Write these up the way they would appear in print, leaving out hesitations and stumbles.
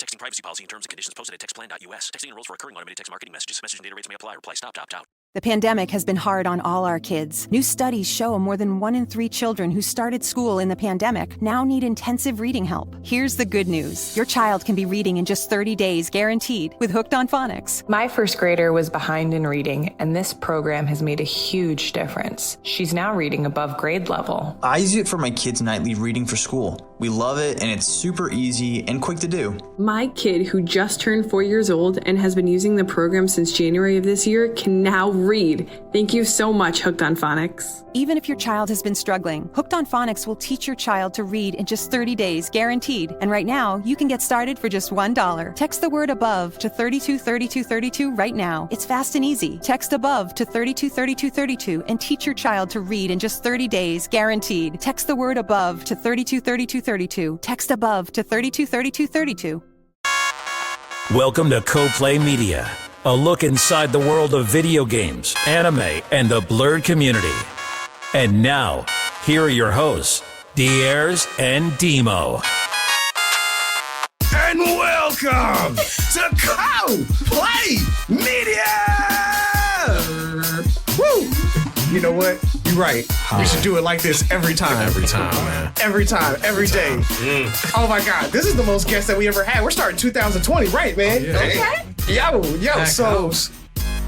Texting privacy policy and terms and conditions posted at textplan.us. Texting enrolls for recurring automated text marketing messages. Message and data rates may apply. Reply stop to opt out. The pandemic has been hard on all our kids. New studies show more than 1 in 3 children who started school in the pandemic now need intensive reading help. Here's the good news. Your child can be reading in just 30 days, guaranteed, with Hooked on Phonics. My first grader was behind in reading, and this program has made a huge difference. She's now reading above grade level. I use it for my kids' nightly reading for school. We love it, and it's super easy and quick to do. My kid, who just turned 4 years old and has been using the program since January of this year, can now read. Thank you so much, Hooked on Phonics. Even if your child has been struggling, Hooked on Phonics will teach your child to read in just 30 days, guaranteed. And right now, you can get started for just $1. Text the word above to 323232 right now. It's fast and easy. Text above to 323232 and teach your child to read in just 30 days, guaranteed. Text the word above to 323232. Text above to 323232. Welcome to Co-Play Media, a look inside the world of video games, anime, and the Blerd community. And now, here are your hosts, Diers and Demo. And welcome to Co-Play Media! Woo! You know what? You're right. We should do it like this every time. Every time, man. Every time, every day. Oh my God, this is the most guests that we ever had. We're starting 2020, right, man? Yeah. Okay. Yo, so...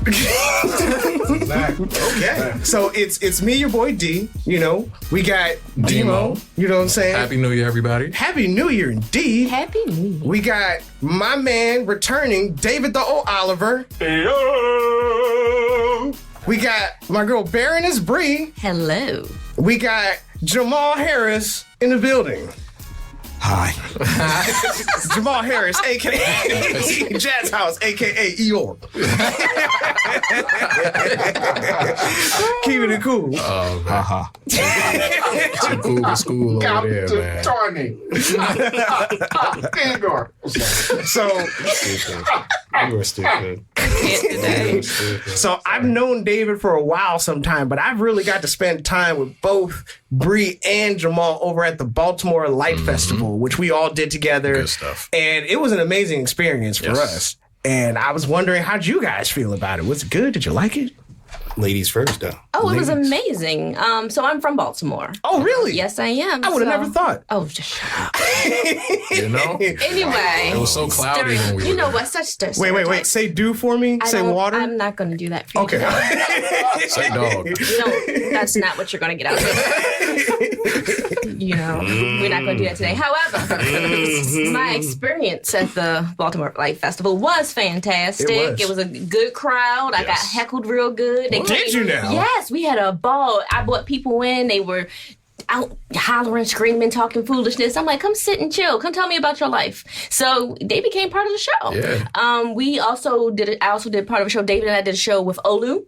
Exactly. Okay. So it's me, your boy D. You know, we got Demo. You know what I'm saying? Happy New Year, everybody. Happy New Year, indeed. Happy New Year. We got my man returning, David the O. Oliver. We got my girl Baroness Bree. Hello. We got Jamal Harris in the building. Hi. Jamal Harris, a.k.a. Jazz House, a.k.a. Eeyore. Keeping it cool. Oh, haha. Too cool for school over there, man. So, You were stupid. So I've known David for a while sometime, but I've really got to spend time with both Bree and Jamal over at the Baltimore Light Festival, which we all did together. Good stuff. And it was an amazing experience for us. And I was wondering, how'd you guys feel about it? Was it good? Did you like it? Ladies first, though. Oh, it was amazing. So I'm from Baltimore. Oh, really? Yes, I am. I would have never thought. Oh, just shut up. You know? Anyway. It was so cloudy when we were You know there. what? Such stereotypes. Wait. Say do for me. Say water. I'm not going to do that for you. Okay. Say dog. That's not what you're going to get out of it. We're not going to do that today. However, my experience at the Baltimore Light Festival was fantastic. It was a good crowd. I got heckled real good. Did you now? Yes, we had a ball. I brought people in. They were out hollering, screaming, talking foolishness. I'm like, come sit and chill. Come tell me about your life. So they became part of the show. Yeah. I also did part of a show. David and I did a show with Olu.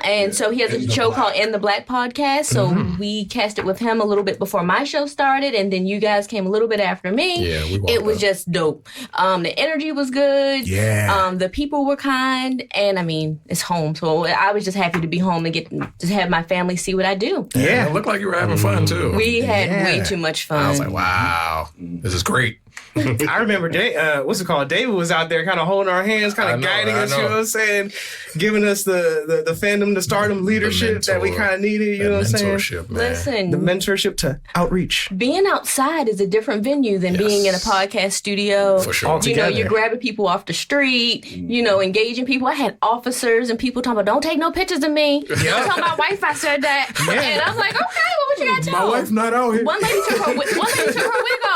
And so he has a show called In the Black Podcast. So we cast it with him a little bit before my show started, and then you guys came a little bit after me. Yeah, it was just dope. The energy was good. Yeah. The people were kind, and I mean, it's home. So I was just happy to be home and get to have my family see what I do. Yeah. It looked like you were having fun, too. We had way too much fun. I was like, wow, this is great. I remember, David was out there kind of holding our hands, kind of guiding us, you know what I'm saying? Giving us the fandom, the stardom leadership that we kind of needed, you know what I'm saying? Mentorship, man. Listen. The mentorship to outreach. Being outside is a different venue than being in a podcast studio. For sure. You're grabbing people off the street, engaging people. I had officers and people talking about, don't take no pictures of me. Don't tell my wife I said that. And I was like, okay, well, what you got to do? My wife's not out here. One lady took her wig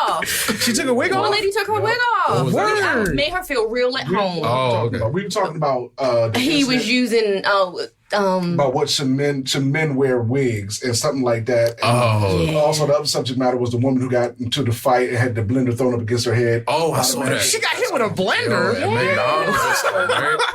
off. She took a wig off? One lady took her wig off. I made her feel real at home. Oh, okay. We were talking about He was using about what should men wear wigs and something like that. And also the other subject matter was the woman who got into the fight and had the blender thrown up against her head. Oh, I saw that. She got hit with a blender.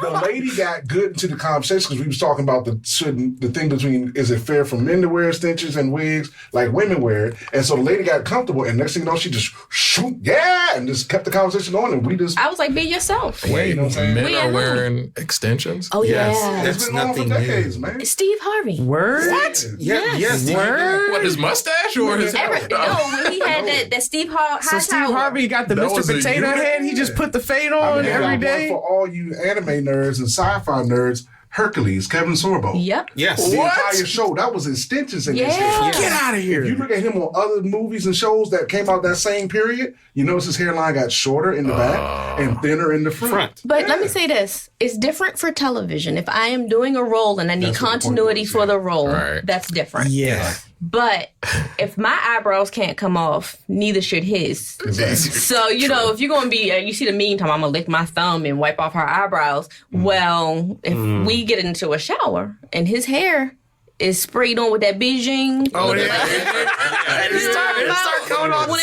The lady got good into the conversation because we was talking about the thing between, is it fair for men to wear extensions and wigs like women wear it? And so the lady got comfortable, and next thing you know, she just and just kept the conversation going, and we just. I was like, be yourself. Wait, you know what I'm saying? Men are wearing extensions? Oh, yeah. It's been on for decades. decades, man. Steve Harvey. Word? What? Yes. Word? What, his mustache or his hair? When he had that Steve Harvey. So Steve Harvey got the That Mr. was a Potato unit? Head. He just put the fade on every day. For all you anime nerds and sci-fi nerds, Hercules, Kevin Sorbo. Yep. Yes. The What? entire show, that was extensions in this Yeah. show. Get out of here. If you look at him on other movies and shows that came out that same period, you notice his hairline got shorter in the back and thinner in the front. But let me say this. It's different for television. If I am doing a role and I need continuity for the role, that's different. Yeah. But if my eyebrows can't come off, neither should his. So, if you're going to be, you see the meme time, I'm going to lick my thumb and wipe off her eyebrows. Well, if we get into a shower and his hair is sprayed on with that Beijing. Oh, yeah. Start going on when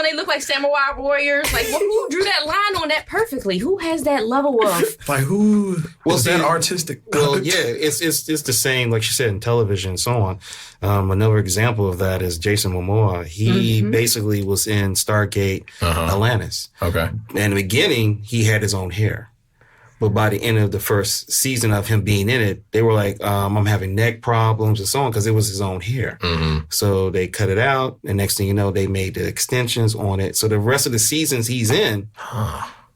they look like samurai warriors. Like, who drew that line on that perfectly? Who has that level of... Like, who Was that artistic? Well, yeah, it's the same, like she said, in television and so on. Another example of that is Jason Momoa. He basically was in Stargate Atlantis. Okay. In the beginning, he had his own hair. But by the end of the first season of him being in it, they were like, I'm having neck problems and so on because it was his own hair. So they cut it out. And next thing you know, they made the extensions on it. So the rest of the seasons he's in,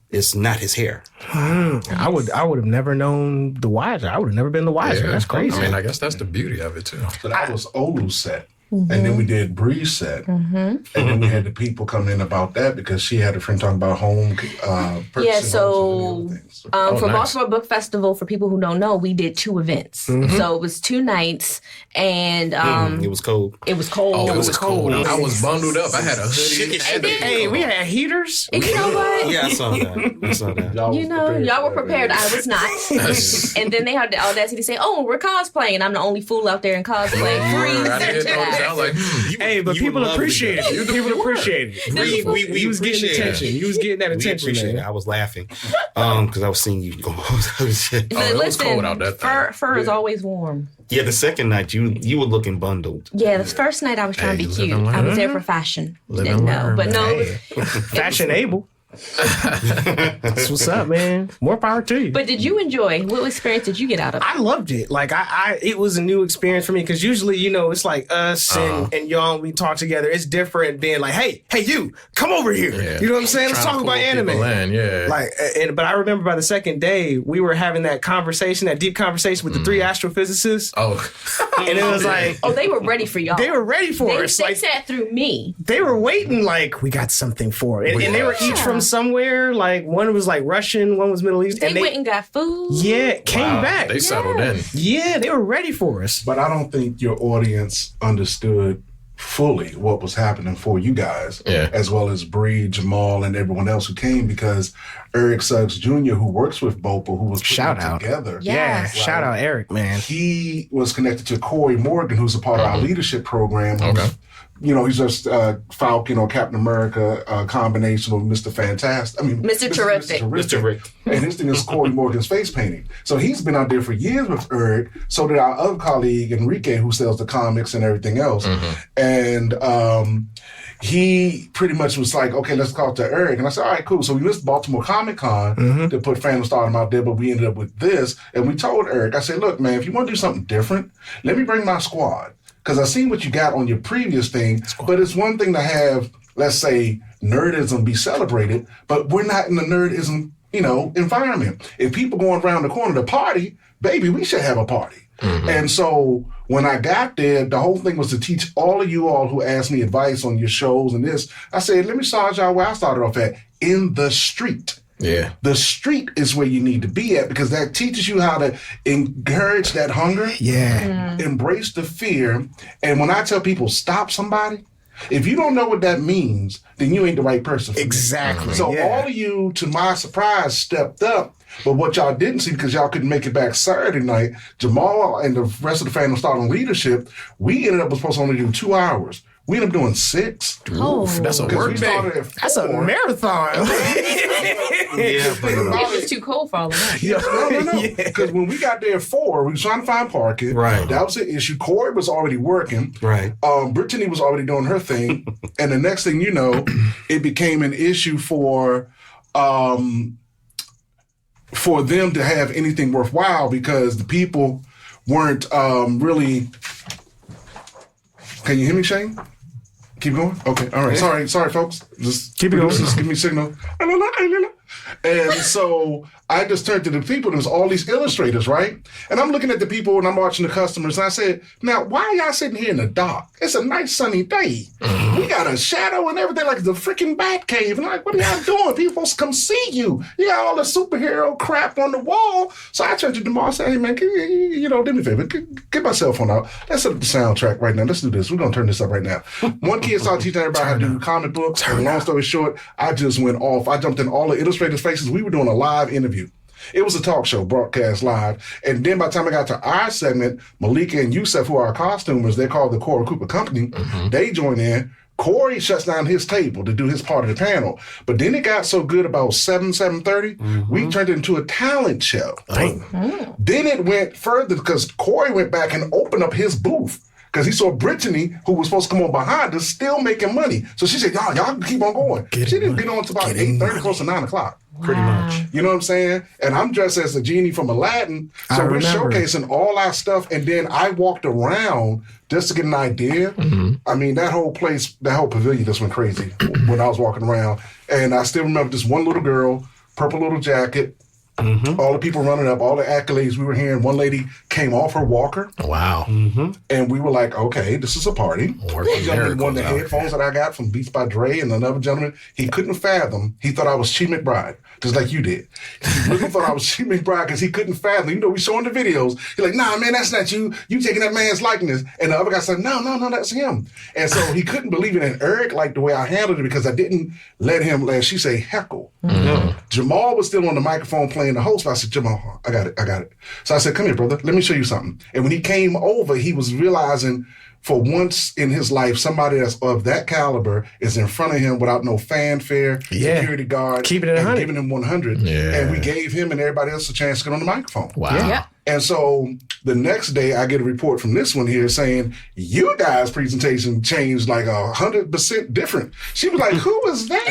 it's not his hair. I would have never known the wiser. I would have never been the wiser. Yeah. That's crazy. I mean, I guess that's the beauty of it, too. So that was Olu's set. And then we did Bree's set. And then we had the people come in about that because she had a friend talking about home purchasing homes and things. For nice. Baltimore Book Festival, for people who don't know, we did 2 events. So it was 2 nights, and it was cold. It was cold. Oh, it was cold. I was bundled up. I had a hoodie. Hey, we had heaters. And you know what? Yeah, I saw that. Y'all were prepared. I was not. And then they had the audacity to say, "Oh, we're cosplaying." I'm the only fool out there in cosplay. I didn't know that. I was like, Hey, but people appreciate it. People appreciate it. We was getting appreciate attention. it. You was getting that We attention, appreciate man. it. I was laughing because I was seeing you go. But it was listen, cold out that fur is always warm. Yeah, the second night you were looking bundled. Yeah, the first night I was trying to be Hey, cute. live and I was learn. there for fashion. Live Didn't and know, learn, but no. man. Fashionable. That's what's up, man. More power to you. But did you enjoy? What experience did you get out of it? I loved it. Like it was a new experience for me because usually, it's like us and y'all, we talk together. It's different being like, hey, you, come over here. Yeah. You know what I'm saying? Let's Trying talk to about pull anime. people in, yeah. But I remember by the second day, we were having that conversation, that deep conversation with the 3 astrophysicists. Oh. And it was like, Oh, they were ready for y'all. they were ready for us. They Like, sat through me. they were waiting like, we got something for it. And they were each from somewhere. Like, one was like Russian, one was Middle East. They and went and got food. Yeah, came back. They settled in. Yeah, they were ready for us. But I don't think your audience understood fully what was happening for you guys, as well as Bree, Jamal, and everyone else who came, because Eric Suggs Jr., who works with Bopa, who was putting it together. Yeah, shout out Eric, man. He was connected to Corey Morgan, who's a part of our leadership program. He's just Falcon or Captain America combination of Mr. Fantastic. Mr. Terrific. Mr. Rick. And his thing is Corey Morgan's face painting. So he's been out there for years with Eric. So did our other colleague, Enrique, who sells the comics and everything else. And he pretty much was like, okay, let's call it to Eric. And I said, all right, cool. So we missed Baltimore Comic Con to put Phantom Stardom out there, but we ended up with this. And we told Eric, I said, look, man, if you want to do something different, let me bring my squad. Because I seen what you got on your previous thing, but it's one thing to have, let's say, nerdism be celebrated, but we're not in the nerdism, environment. If people going around the corner to party, baby, we should have a party. And so when I got there, the whole thing was to teach all of you all who asked me advice on your shows and this. I said, let me start y'all where I started off at, in the street. Yeah. The street is where you need to be at, because that teaches you how to encourage that hunger. Yeah. Embrace the fear. And when I tell people stop somebody, if you don't know what that means, then you ain't the right person for me. Exactly. So all of you, to my surprise, stepped up. But what y'all didn't see, because y'all couldn't make it back Saturday night, Jamal and the rest of the Phantom Stardom leadership, we ended up supposed to only do 2 hours. We ended up doing 6. Oh, that's a work day. That's a marathon. It was too cold for all of us. No. Because when we got there at 4, we were trying to find parking. Right. That was the issue. Corey was already working. Right. Brittany was already doing her thing. And the next thing you know, it became an issue for for them to have anything worthwhile because the people weren't really. Can you hear me, Shane? Keep going? Okay. All right. Sorry, folks. Just keep it going. Just give me a signal. And so I just turned to the people, and there's all these illustrators, right? And I'm looking at the people and I'm watching the customers, and I said, now, why are y'all sitting here in the dark? It's a nice sunny day. We got a shadow and everything like the freaking bat cave. And I'm like, what are y'all doing? People supposed to come see you. You got all the superhero crap on the wall. So I turned to Jamal and said, hey, man, do me a favor. Get my cell phone out. Let's set up the soundtrack right now. Let's do this. We're going to turn this up right now. One kid started teaching everybody how to do comic books. And long story short, I just went off. I jumped in all the illustrators' faces. We were doing a live interview. It was a talk show broadcast live. And then by the time I got to our segment, Malika and Yusef, who are our costumers, they're called the Corey Cooper Company. They joined in. Corey shuts down his table to do his part of the panel. But then it got so good about 7:30, we turned it into a talent show. Then it went further because Corey went back and opened up his booth. Because he saw Brittany, who was supposed to come on behind us, still making money. So she said, y'all keep on going. She didn't get on until about 8:30, close to 9 o'clock. Pretty much. You know what I'm saying? And I'm dressed as a genie from Aladdin. So we're showcasing all our stuff. And then I walked around just to get an idea. I mean, that whole place, that whole pavilion just went crazy when I was walking around. And I still remember this one little girl, purple little jacket, all the people running up, all the accolades we were hearing. One lady came off her walker. Wow. And we were like, okay, this is a party. One of the headphones that I got from Beats by Dre, and another gentleman, he couldn't fathom. He thought I was Chi McBride, just like you did. He really thought I was Chi McBride because he couldn't fathom. You know, we showing the videos. He's like, nah, man, that's not you. You taking that man's likeness. And the other guy said, no, that's him. And so he couldn't believe it. And Eric liked the way I handled it because I didn't let him, as she say, heckle. Jamal was still on the microphone playing the host. I said, Jamal, I got it. So I said, come here, brother. Let me show you something. And when he came over, he was realizing for once in his life, somebody that's of that caliber is in front of him without no fanfare, security guard, keeping it 100, giving him 100. And we gave him and everybody else a chance to get on the microphone. Wow. And so the next day I get a report from this one here saying, you guys' presentation changed like 100% different. She was like, who was that?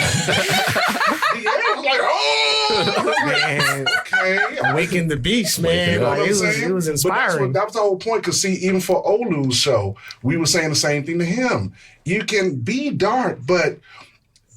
I was like, oh, man. Okay. Awaken the beast, man. You know it was inspiring. But that was the whole point. Because see, even for Olu's show, we were saying the same thing to him. You can be dark, but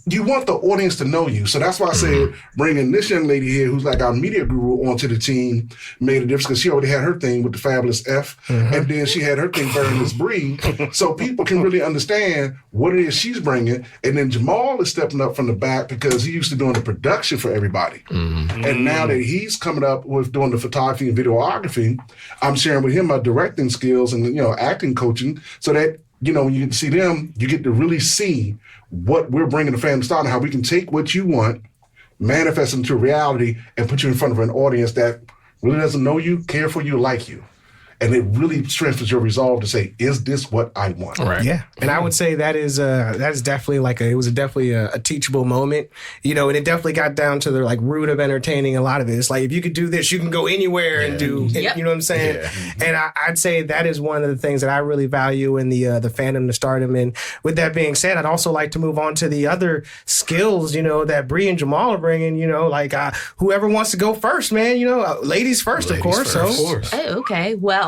you want the audience to know you. So that's why I said bringing this young lady here, who's like our media guru, onto the team made a difference because she already had her thing with the Fabulous F. And then she had her thing, Baroness Bree. So people can really understand what it is she's bringing. And then Jamal is stepping up from the back because he used to doing the production for everybody. And now that he's coming up with doing the photography and videography, I'm sharing with him my directing skills and, acting coaching so that, when you see them, you get to really see what we're bringing to Family Style and how we can take what you want, manifest it into reality, and put you in front of an audience that really doesn't know you, care for you, like you. And it really strengthens your resolve to say, is this what I want? Right. Yeah. And I would say that is definitely it was definitely a teachable moment, and it definitely got down to the root of entertaining a lot of it. It's like, if you could do this, you can go anywhere and do, you know what I'm saying? Yeah. And I'd say that is one of the things that I really value in the fandom, the stardom. And with that being said, I'd also like to move on to the other skills, that Bree and Jamal are bringing, whoever wants to go first, man, ladies first, of course. Oh, okay. Well,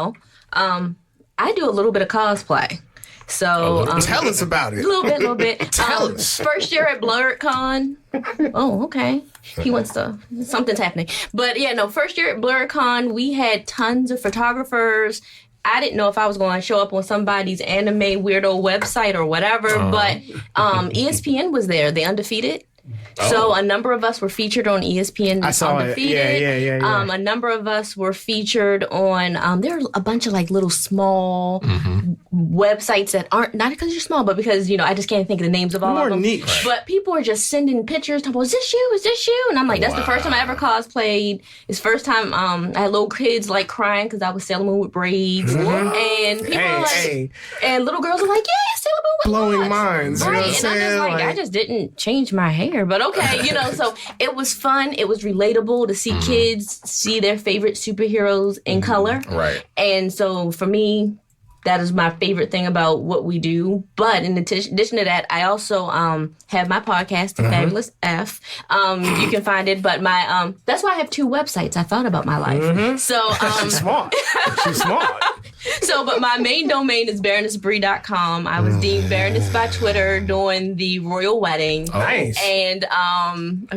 I do a little bit of cosplay. So tell us about it. A little bit. Tell us. First year at Blerd Con. Oh, okay. He wants to. Something's happening. But first year at Blerd Con, we had tons of photographers. I didn't know if I was going to show up on somebody's anime weirdo website or whatever, but ESPN was there. They Undefeated. So a number of us were featured on ESPN. I saw Undefeated. It. Yeah. A number of us were featured on. There are a bunch of little small websites that aren't, not because you're small, but because I just can't think of the names of all of them. Niche. Right. But people are just sending pictures. Talking about, is this you? Is this you? And I'm like, that's the first time I ever cosplayed. It's first time I had little kids crying because I was Sailor Moon with braids, and people are and little girls are like, yeah, Sailor Moon with blowing minds. Right, and I'm just I just didn't change my hair, but okay, so it was fun. It was relatable to see kids see their favorite superheroes in color. Right. And so for me, that is my favorite thing about what we do. But in addition to that, I also have my podcast, The Fabulous F. You can find it, but my that's why I have 2 websites. I thought about my life. So she's smart. She's smart. So, but my main domain is BaronessBree.com. I was deemed Baroness by Twitter during the royal wedding. Nice. And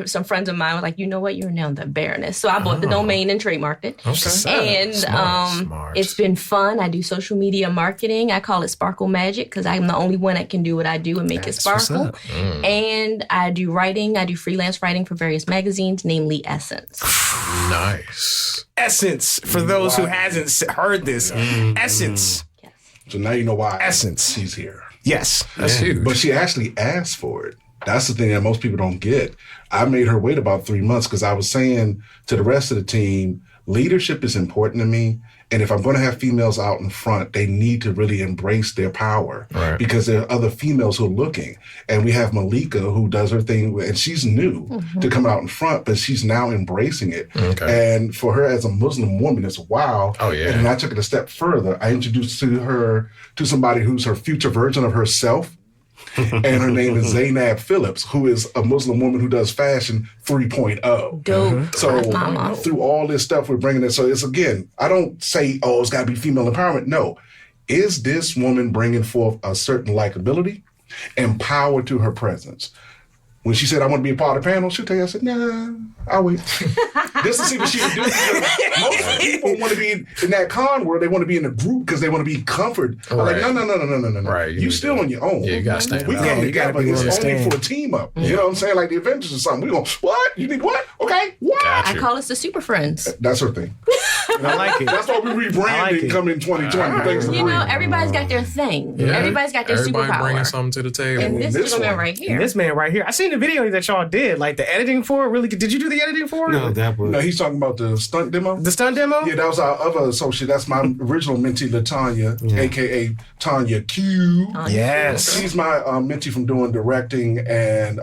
some friends of mine were like, you know what, you're now the Baroness. So I bought the domain and trademarked it. Okay. And Smart. it's been fun. I do social media marketing. I call it Sparkle Magic because I'm the only one that can do what I do and make it sparkle. And I do writing. I do freelance writing for various magazines, namely Essence. Nice. Essence, for those who hasn't heard this. Essence. Yes. So now you know why Essence. she's here. Yes. That's huge. But she actually asked for it. That's the thing that most people don't get. I made her wait about 3 months because I was saying to the rest of the team, leadership is important to me. And if I'm going to have females out in front, they need to really embrace their power because there are other females who are looking. And we have Malika who does her thing, and she's new to come out in front, but she's now embracing it. Okay. And for her as a Muslim woman, it's wow. Oh, yeah. And then I took it a step further. I introduced her to somebody who's her future version of herself. And her name is Zainab Phillips, who is a Muslim woman who does fashion 3.0. Dope. So through all this stuff, we're bringing it. So it's, again, I don't say, oh, it's got to be female empowerment. No. Is this woman bringing forth a certain likability and power to her presence? When she said, I want to be a part of the panel, she'll tell you, I said, nah, I'll wait. Just to see what she would do. Most people want to be in that con world. They want to be in a group because they want to be comfort. I'm like, no. Right. You still on your own. Yeah, you got to stand We up. come you gotta together. be It's willing to only stand. for a team up. You know what I'm saying? Like the Avengers or something. We go, what? You need what? Okay. What? Got I call us the Super Friends. That's her thing. I like it. That's why we rebranding coming in 2020. Thanks to You know, Bree. everybody's got their thing. Yeah. Everybody's got their Everybody bringing superpower. something to the table. And this This gentleman one. right here. This man right here. I seen the video that y'all did, like the editing for it. Really, did you do the editing for it? No, that was No, he's talking about the stunt demo. The stunt demo? Yeah, that was our other associate. That's my original mentee, LaTanya, a.k.a. Tanya Q. Yes. She's my mentee from doing directing and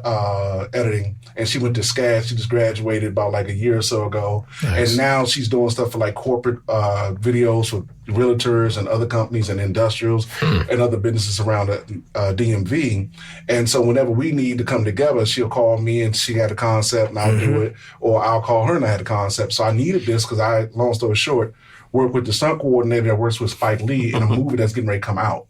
editing. And she went to SCAD. She just graduated about like a year or so ago. Nice. And now she's doing stuff for like corporate videos for realtors and other companies and industrials and other businesses around the DMV. And so whenever we need to come together, she'll call me and she had a concept and I'll do it. Or I'll call her and I had a concept. So I needed this because I, long story short, work with the stunt coordinator that works with Spike Lee in a movie that's getting ready to come out.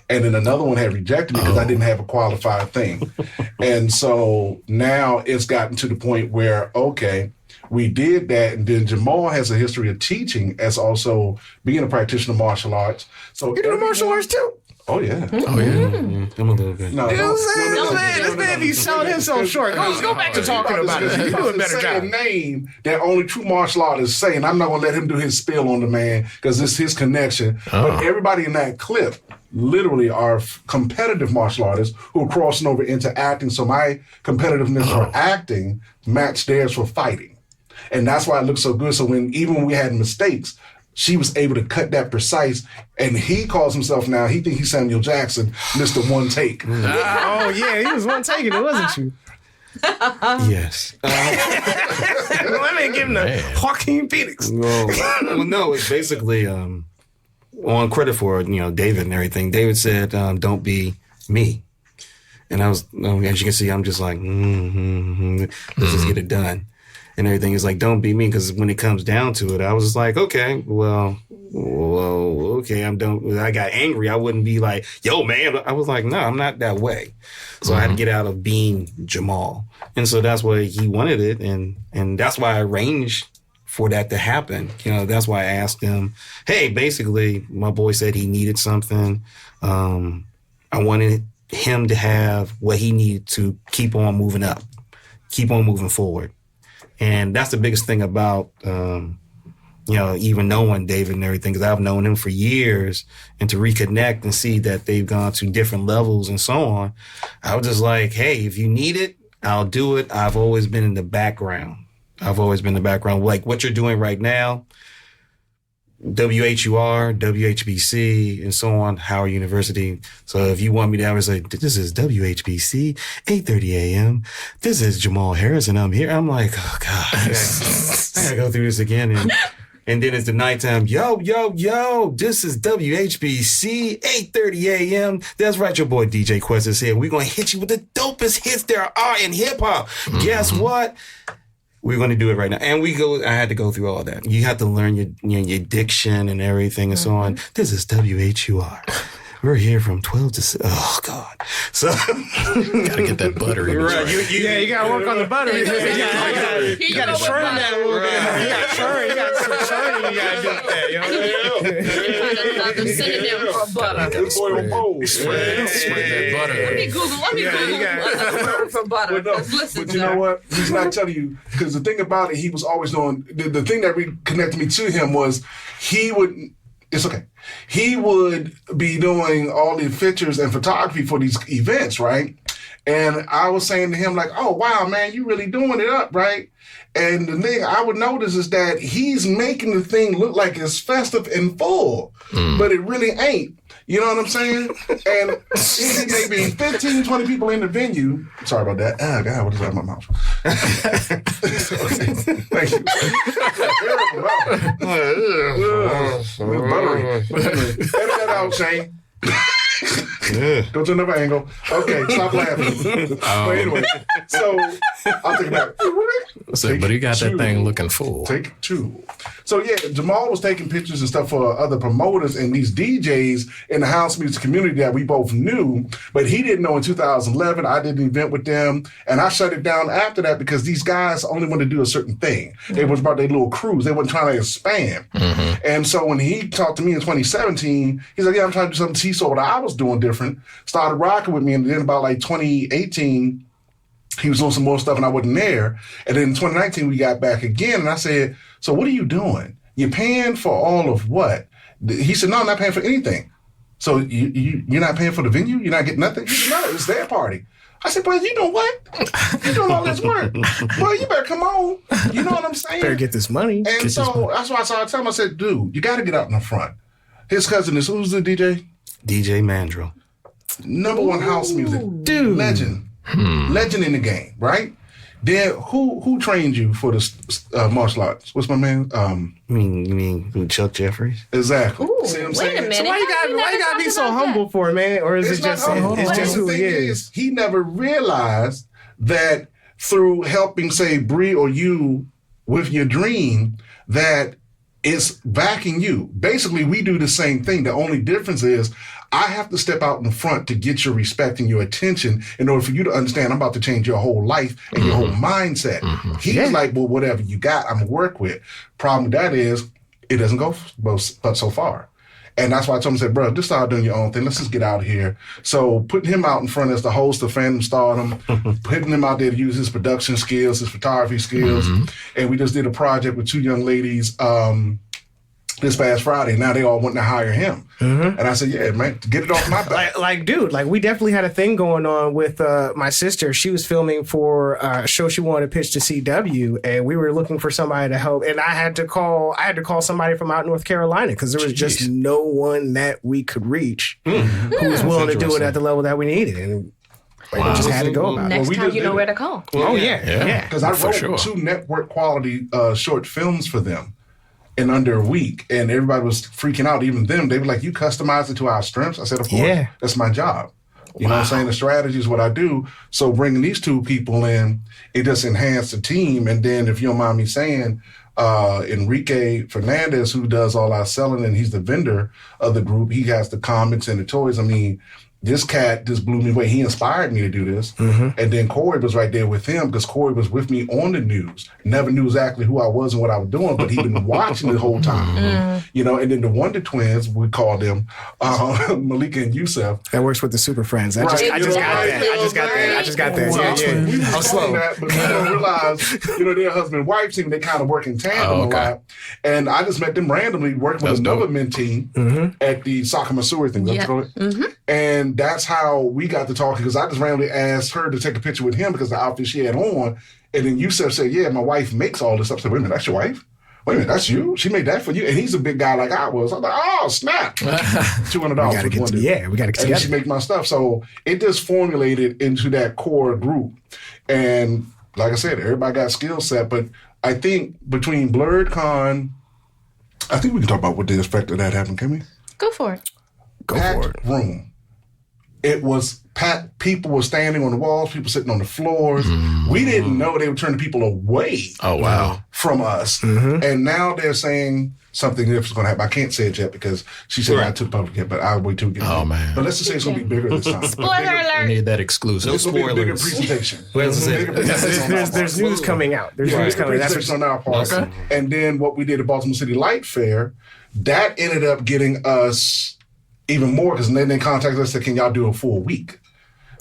And then another one had rejected me because I didn't have a qualified thing. And so now it's gotten to the point where, okay, we did that. And then Jamal has a history of teaching as also being a practitioner of martial arts. So You do the martial arts too? Oh, yeah. Oh, yeah. I'm a little bit. No, You know what I'm saying? no, This man be selling himself short. Go back to talking about it. You do a better say job. a name that only true martial artists say, and I'm not going to let him do his spill on the man because it's his connection. But everybody in that clip literally are competitive martial artists who are crossing over into acting. So my competitiveness for acting matched theirs for fighting. And that's why it looks so good. So even when we had mistakes, she was able to cut that precise. And he calls himself now, he thinks he's Samuel Jackson, Mr. One Take. Oh, yeah. He was one taking it, wasn't you? Yes. Let me give him the Joaquin Phoenix. Well, no, it's basically on credit for David and everything. David said, "Don't be me," and I was, as you can see, I'm just like, let's just get it done, and everything is like, "Don't be me," because when it comes down to it, I was just like, okay, well, okay, I'm done. When I got angry, I wouldn't be like, "Yo, man," I was like, no, I'm not that way. So I had to get out of being Jamal, and so that's why he wanted it, and that's why I arranged for that to happen. That's why I asked him, hey, basically, my boy said he needed something. I wanted him to have what he needed to keep on moving up, keep on moving forward. And that's the biggest thing about, even knowing David and everything, because I've known him for years, and to reconnect and see that they've gone to different levels and so on. I was just like, hey, if you need it, I'll do it. I've always been in the background. Like what you're doing right now, WHUR, WHBC, and so on, Howard University. So if you want me to ever say, this is WHBC, 8:30 a.m., this is Jamal Harris, and I'm here. I'm like, oh, God, I gotta go through this again. And then it's the nighttime, yo, this is WHBC, 8:30 a.m. That's right, your boy DJ Quest is here. We're going to hit you with the dopest hits there are in hip-hop. Guess what? We're going to do it right now. And I had to go through all that. You have to learn your diction and everything and so on. This is WHUR. We're here from 12 to 6. Oh, God. So. Gotta get that butter in. Right. You gotta work on the butter. You gotta churn that a little bit. You got some churning you gotta do with that. You know what I mean? Synonym for butter. Spread that butter. Let me Google for butter. But you know what? The reason I tell you, because the thing about it, he was always doing, the thing that connected me to him was he would be doing all the pictures and photography for these events, right? And I was saying to him, like, oh, wow, man, you really doing it up, right? And the thing I would notice is that he's making the thing look like it's festive and full, but it really ain't. You know what I'm saying? And maybe 15, 20 people in the venue. Sorry about that. Oh, God, what is that in my mouth? Thank you. Buttery. Edit that out, Shane. Go to another angle. Okay, stop laughing. But anyway, so I'll take it back. But he got that thing looking full. Take 2. So yeah, Jamal was taking pictures and stuff for other promoters and these DJs in the house music community that we both knew, but he didn't know in 2011. I did an event with them, and I shut it down after that because these guys only wanted to do a certain thing. It was about their little cruise. They weren't trying to expand. And so when he talked to me in 2017, he's like, yeah, I'm trying to do something. He saw what I was doing different, started rocking with me, and then about like 2018, he was doing some more stuff and I wasn't there. And then in 2019, we got back again, and I said, so what are you doing? You're paying for all of what? He said, no, I'm not paying for anything. So you're not paying for the venue? You're not getting nothing? He said, no, it's their party. I said, boy, you know what? You're doing all this work. Boy, you better come on. You know what I'm saying? Better get this money. And so that's why I started telling him, I said, dude, you got to get out in the front. His cousin is, who's the DJ? DJ Mandrill. Number 1 house music. Dude. Legend. Legend in the game, right? Then who trained you for the martial arts? What's my man? You mean Chuck Jeffries? Exactly. Ooh, see what I'm wait saying? a minute. So why you gotta be so humble for it, man? Or is it just who he is? He never realized that through helping, say, Bree or you with your dream, that it's backing you. Basically, we do the same thing. The only difference is I have to step out in front to get your respect and your attention in order for you to understand I'm about to change your whole life and your whole mindset. He's like, well, whatever you got, I'm going to work with. Problem with that is it doesn't go but so far. And that's why I told him, I said, bro, just start doing your own thing. Let's just get out here. So putting him out in front as the host of Fandom Stardom, putting him out there to use his production skills, his photography skills. And we just did a project with 2 young ladies this past Friday. Now they all want to hire him. And I said, yeah, man, get it off my back. Dude, we definitely had a thing going on with my sister. She was filming for a show she wanted to pitch to CW, and we were looking for somebody to help. And I had to call somebody from out North Carolina because there was just no one that we could reach who was willing to do it at the level that we needed. And we just had to go about it. Next time you know where to call. Oh, yeah. Because I wrote 2 network quality short films for them in under a week, and everybody was freaking out. Even them, they were like, you customize it to our strengths? I said, of course, that's my job. You know what I'm saying? The strategy is what I do. So bringing these 2 people in, it just enhanced the team. And then if you don't mind me saying, Enrique Fernandez, who does all our selling, and he's the vendor of the group, he has the comics and the toys. I mean, this cat just blew me away. He inspired me to do this. And then Corey was right there with him because Corey was with me on the news. Never knew exactly who I was and what I was doing, but he'd been watching the whole time. You know, and then the Wonder Twins, we called them, Malika and Yusef. That works with the Super Friends. I just got that. Yeah. I'm slow. But we don't realize, their husband and wife team, they kind of work in tandem a lot. And I just met them randomly working with another mentee at the Soccer Masuri thing. And that's how we got to talking, because I just randomly asked her to take a picture with him because the outfit she had on. And then Yusef said, yeah, my wife makes all this stuff. I said, wait a minute, that's your wife? Wait a minute, that's you? She made that for you? And he's a big guy like I was. I'm like, oh, snap. $200. We got to get together. And she makes my stuff. So it just formulated into that core group. And like I said, everybody got skill set. But I think between Blerd Con, I think we can talk about what the effect of that happened, can we? Go for it. Packed room. It was packed. People were standing on the walls, people sitting on the floors. We didn't know they were turning people away from us. And now they're saying something different is going to happen. I can't say it yet because she said not to the public yet, but I'll wait till we get it. Man. But let's just say it's going to be bigger this time. Spoiler alert. We need that exclusive. It's going to be a bigger presentation. There's news coming out. There's news coming. That's what's on our part. Okay. And then what we did at Baltimore City Light Fair, that ended up getting us even more because then they contacted us and said, can y'all do a full week?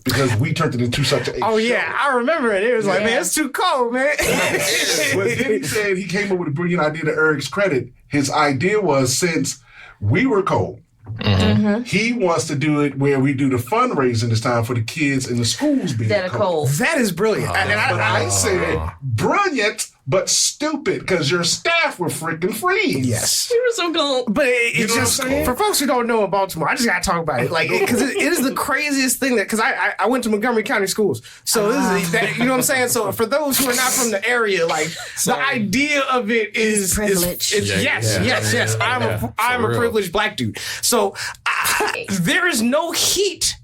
Because we turned it into such a show. I remember it. It was like, man, it's too cold, man. But then he said he came up with a brilliant idea to Eric's credit. His idea was since we were cold, he wants to do it where we do the fundraising this time for the kids in the schools being that are cold. That is brilliant. I said brilliant, but stupid because your staff were freaking freeze. Yes. We were so cold. But it's just, for folks who don't know in Baltimore, I just got to talk about it. Like, because it is the craziest thing because I went to Montgomery County schools. So this is, you know what I'm saying? So for those who are not from the area, like, the idea of it is privilege. Yes. I'm a privileged black dude. So there is no heat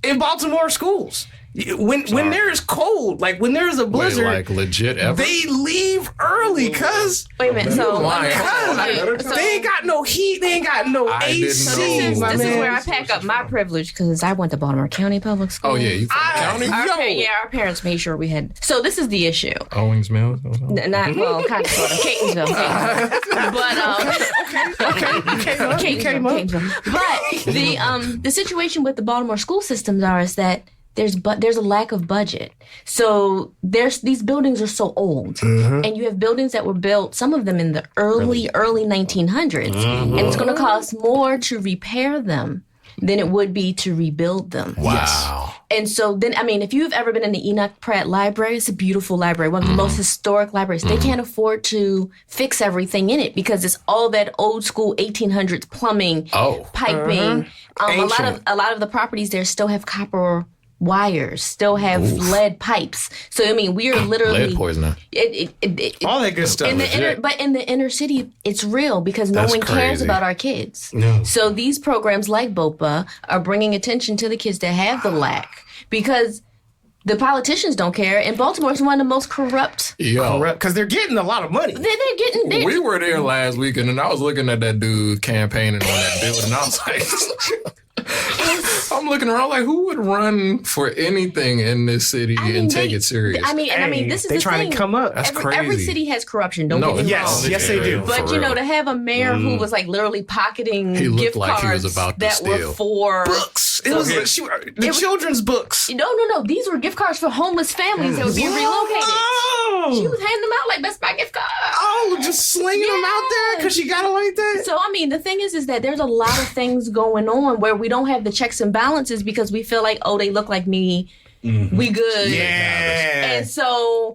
in Baltimore schools. When there is cold, like when there's a blizzard, like legit ever? They leave early, cuz. Wait a minute, they ain't got no heat, they ain't got no AC. This is where I pack up my privilege because I went to Baltimore County Public School. Oh yeah, you from county? Our parents made sure we had. So this is the issue. Owings Mills? Not well, kind of sort of Catonsville, but Catonsville. But the situation with the Baltimore school systems is that there's a lack of budget. So these buildings are so old. And you have buildings that were built, some of them in the early 1900s. And it's going to cost more to repair them than it would be to rebuild them. Wow. Yes. And so then, I mean, if you've ever been in the Enoch Pratt Library, it's a beautiful library, one of the most historic libraries. They can't afford to fix everything in it because it's all that old school 1800s plumbing, piping. A lot of the properties there still have copper wires, still have lead pipes. So I mean, we are literally lead poisoning. All that good stuff. But in the inner city, it's real because no one cares about our kids. No. So these programs like BOPA are bringing attention to the kids that have the lack because the politicians don't care. And Baltimore is one of the most corrupt. Because they're getting a lot of money. We were there last weekend, and I was looking at that dude campaigning on that building, and I was like, I'm looking around like, who would run for anything in this city and take it serious? I mean, this is they the trying thing. to come up. That's crazy. Every city has corruption. Don't get me wrong. Yes, they do. But to have a mayor who was like literally pocketing gift cards that were for books. It was the children's books. No. These were gift cards for homeless families that were being relocated. She was handing them out like Best Buy gift cards. Oh, just slinging them out there because she got it like that. So I mean, the thing is that there's a lot of things going on where we don't have the checks and balances because we feel like, oh, they look like me. We good. Yeah. And so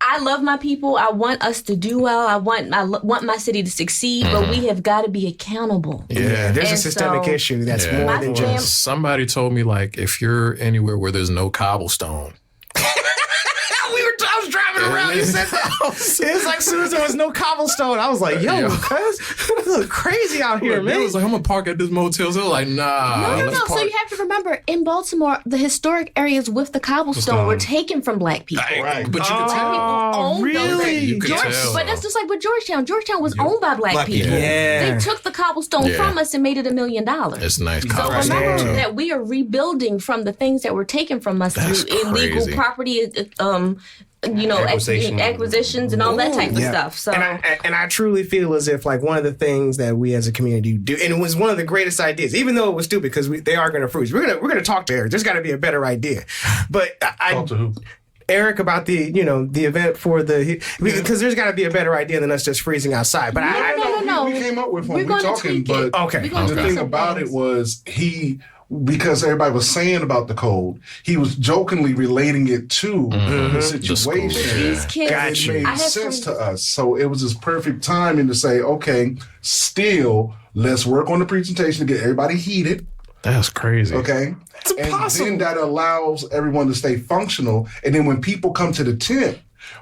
I love my people. I want us to do well. I want my city to succeed, but we have got to be accountable. Yeah. There's a systemic issue that's more than just. Somebody told me, like, if you're anywhere where there's no cobblestone. I was driving around. You said that. It was like, as soon as there was no cobblestone, I was like, yo, cuz, it look crazy out here, man. It was like, I'm going to park at this motel. So like, nah. No. So you have to remember, in Baltimore, the historic areas with the cobblestone were taken from black people. Right. But you could tell. Really? You could tell. But that's just like with Georgetown. Georgetown was owned by black people. Yeah. They took the cobblestone from us and made it $1 million. It's nice. So remember that we are rebuilding from the things that were taken from us through illegal property, acquisitions and all that type of stuff. So, and I truly feel as if like one of the things that we as a community do, and it was one of the greatest ideas, even though it was stupid because they are going to freeze. We're gonna talk to Eric. There's got to be a better idea. But talk to who? Eric about the event for because there's got to be a better idea than us just freezing outside. But no. We came up with one. We're talking, but okay. The thing about it was because everybody was saying about the cold, he was jokingly relating it to the situation. These kids, and it made sense to us. So it was this perfect timing to say, okay, still, let's work on the presentation to get everybody heated. That's crazy. Okay? It's impossible. And then that allows everyone to stay functional. And then when people come to the tent,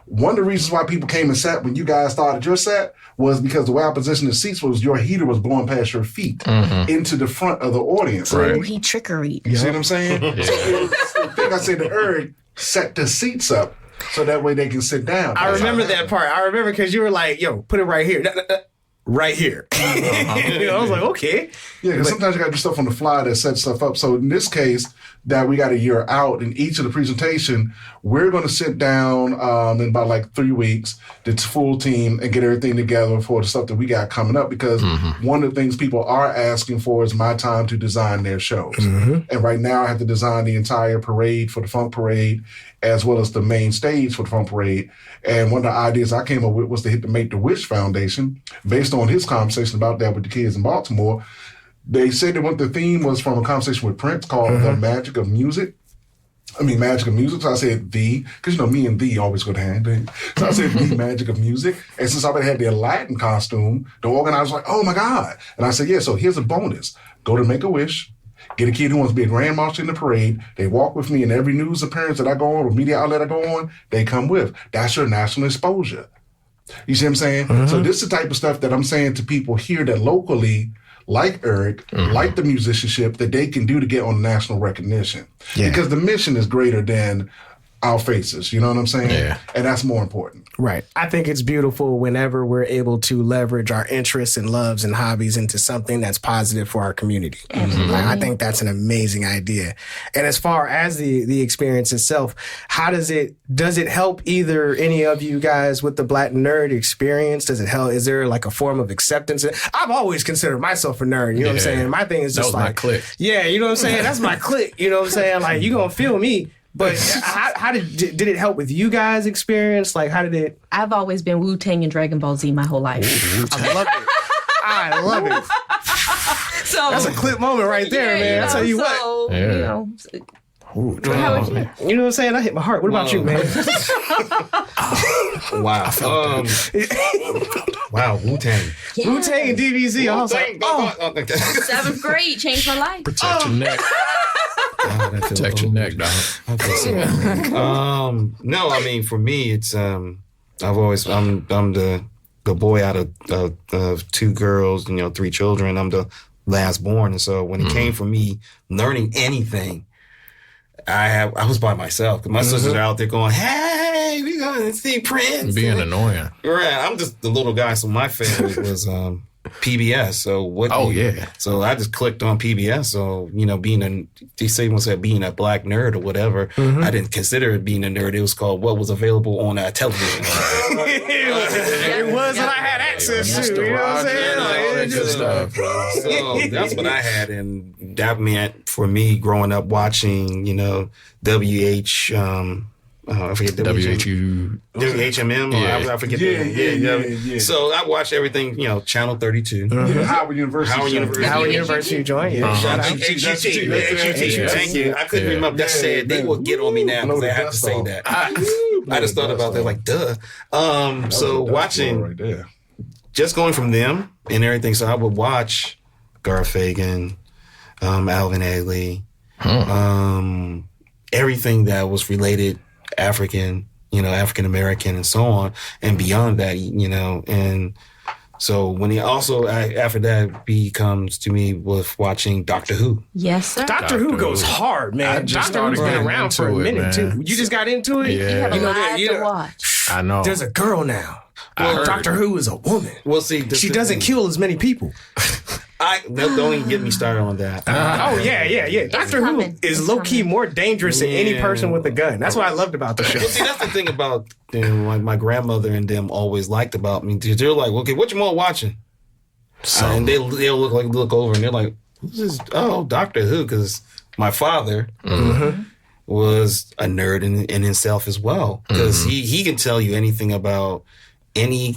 One of the reasons why people came and sat when you guys started your set was because the way I positioned the seats was your heater was blowing past your feet into the front of the audience. Right. He trickery. You see what I'm saying? So I think I said to Eric, set the seats up so that way they can sit down. I remember that part. I remember because you were like, yo, put it right here. Right here. I was like, okay. Yeah, because sometimes you got to do stuff on the fly that sets stuff up. So in this case, that we got a year out, in each of the presentation, we're going to sit down in about like 3 weeks, the full team, and get everything together for the stuff that we got coming up. Because one of the things people are asking for is my time to design their shows. And right now I have to design the entire parade for the Funk Parade, as well as the main stage for the Funk Parade. And one of the ideas I came up with was to hit the Make-A-Wish Foundation. Based on his conversation about that with the kids in Baltimore, they said that what the theme was from a conversation with Prince called The Magic of Music. Magic of Music. So I said because me and the always go hand in hand. So I said the Magic of Music. And since I already had the Aladdin costume, the organizer was like, oh my God. And I said, yeah, so here's a bonus. Go to Make-A-Wish. Get a kid who wants to be a grand marshal in the parade. They walk with me, and every news appearance that I go on or media outlet I go on, they come with. That's your national exposure. You see what I'm saying? So this is the type of stuff that I'm saying to people here that locally, like Eric, like the musicianship, that they can do to get on national recognition. Yeah. Because the mission is greater than our faces. You know what I'm saying? Yeah. And that's more important. Right. I think it's beautiful whenever we're able to leverage our interests and loves and hobbies into something that's positive for our community. I think that's an amazing idea. And as far as the experience itself, how does it help either any of you guys with the Black nerd experience? Does it help? Is there like a form of acceptance? I've always considered myself a nerd. You know what I'm saying? My thing is just that was like, my clique. Yeah, you know what I'm saying? That's my clique. You know what I'm saying? Like, you gonna feel me. But how did it help with you guys' experience? Like, how did it? I've always been Wu-Tang and Dragon Ball Z my whole life. I love it. I love it. So that's a clip moment right there, man. I tell you what. Yeah. How would you? You know what I'm saying? I hit my heart. What about you, man? Wow. Wow, Wutang. Yes. Wutang and DBZ. I was like, Seventh grade changed my life. Protect your neck. Protect your neck, dog. No, for me, it's I'm the boy out of 2 girls, 3 children. I'm the last born, and so when it came for me learning anything, I was by myself. 'Cause my sisters are out there going, "Hey, we going to see Prince." Being annoying, right? I'm just the little guy, so my favorite was PBS. So so I just clicked on PBS. So being a Black nerd or whatever, I didn't consider it being a nerd. It was called what was available on television. It was what I had access to. You know what I'm saying? So that's what I had, and that meant for me growing up watching, WH. I forget WHMM. Yeah. I forget the name. Yeah. So I watched everything, Channel 32. Howard University. Howard University joined. Shout out HUT. Thank you. I couldn't remember. That said, they will get on me now because I have to say that. I just thought about that, like, duh. So watching, right there. Just going from them and everything. So I would watch Garth Fagan, Alvin Ailey, everything that was related African American and so on, and beyond that, and so when he also, after that, he comes to me with watching Doctor Who. Yes, sir. Doctor Who goes hard, man. Doctor Who's been around for a minute, too. You just got into it? Yeah. You have a lot to watch. I know. There's a girl now. Well, Doctor Who is a woman. Well, see, she doesn't kill as many people. Don't even get me started on that. Yeah. Doctor Who is low-key more dangerous than any person with a gun. That's what I loved about the show. Well, see, that's the thing about like my grandmother and them always liked about me. They're like, okay, what you more watching? And they'll look over and they're like, who's this? Oh, Doctor Who, because my father was a nerd in himself as well, because he can tell you anything about any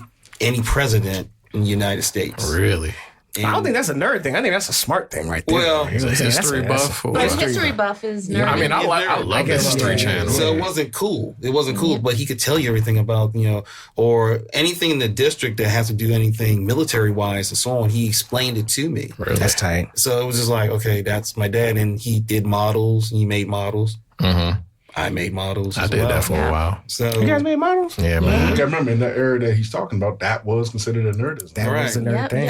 president in the United States. Really? I don't think that's a nerd thing. I think that's a smart thing right there. Well, he's a history buff. History buff is nerd. I love the History Channel. So it wasn't cool. But he could tell you everything about, or anything in the district that has to do anything military-wise and so on. He explained it to me. Really? That's tight. So it was just like, okay, that's my dad. And he did models. He made models. I made models. I did that for a while. So you guys made models? Yeah, man. I remember in the era that he's talking about, that was considered a nerdism. That was a nerd Yep. thing.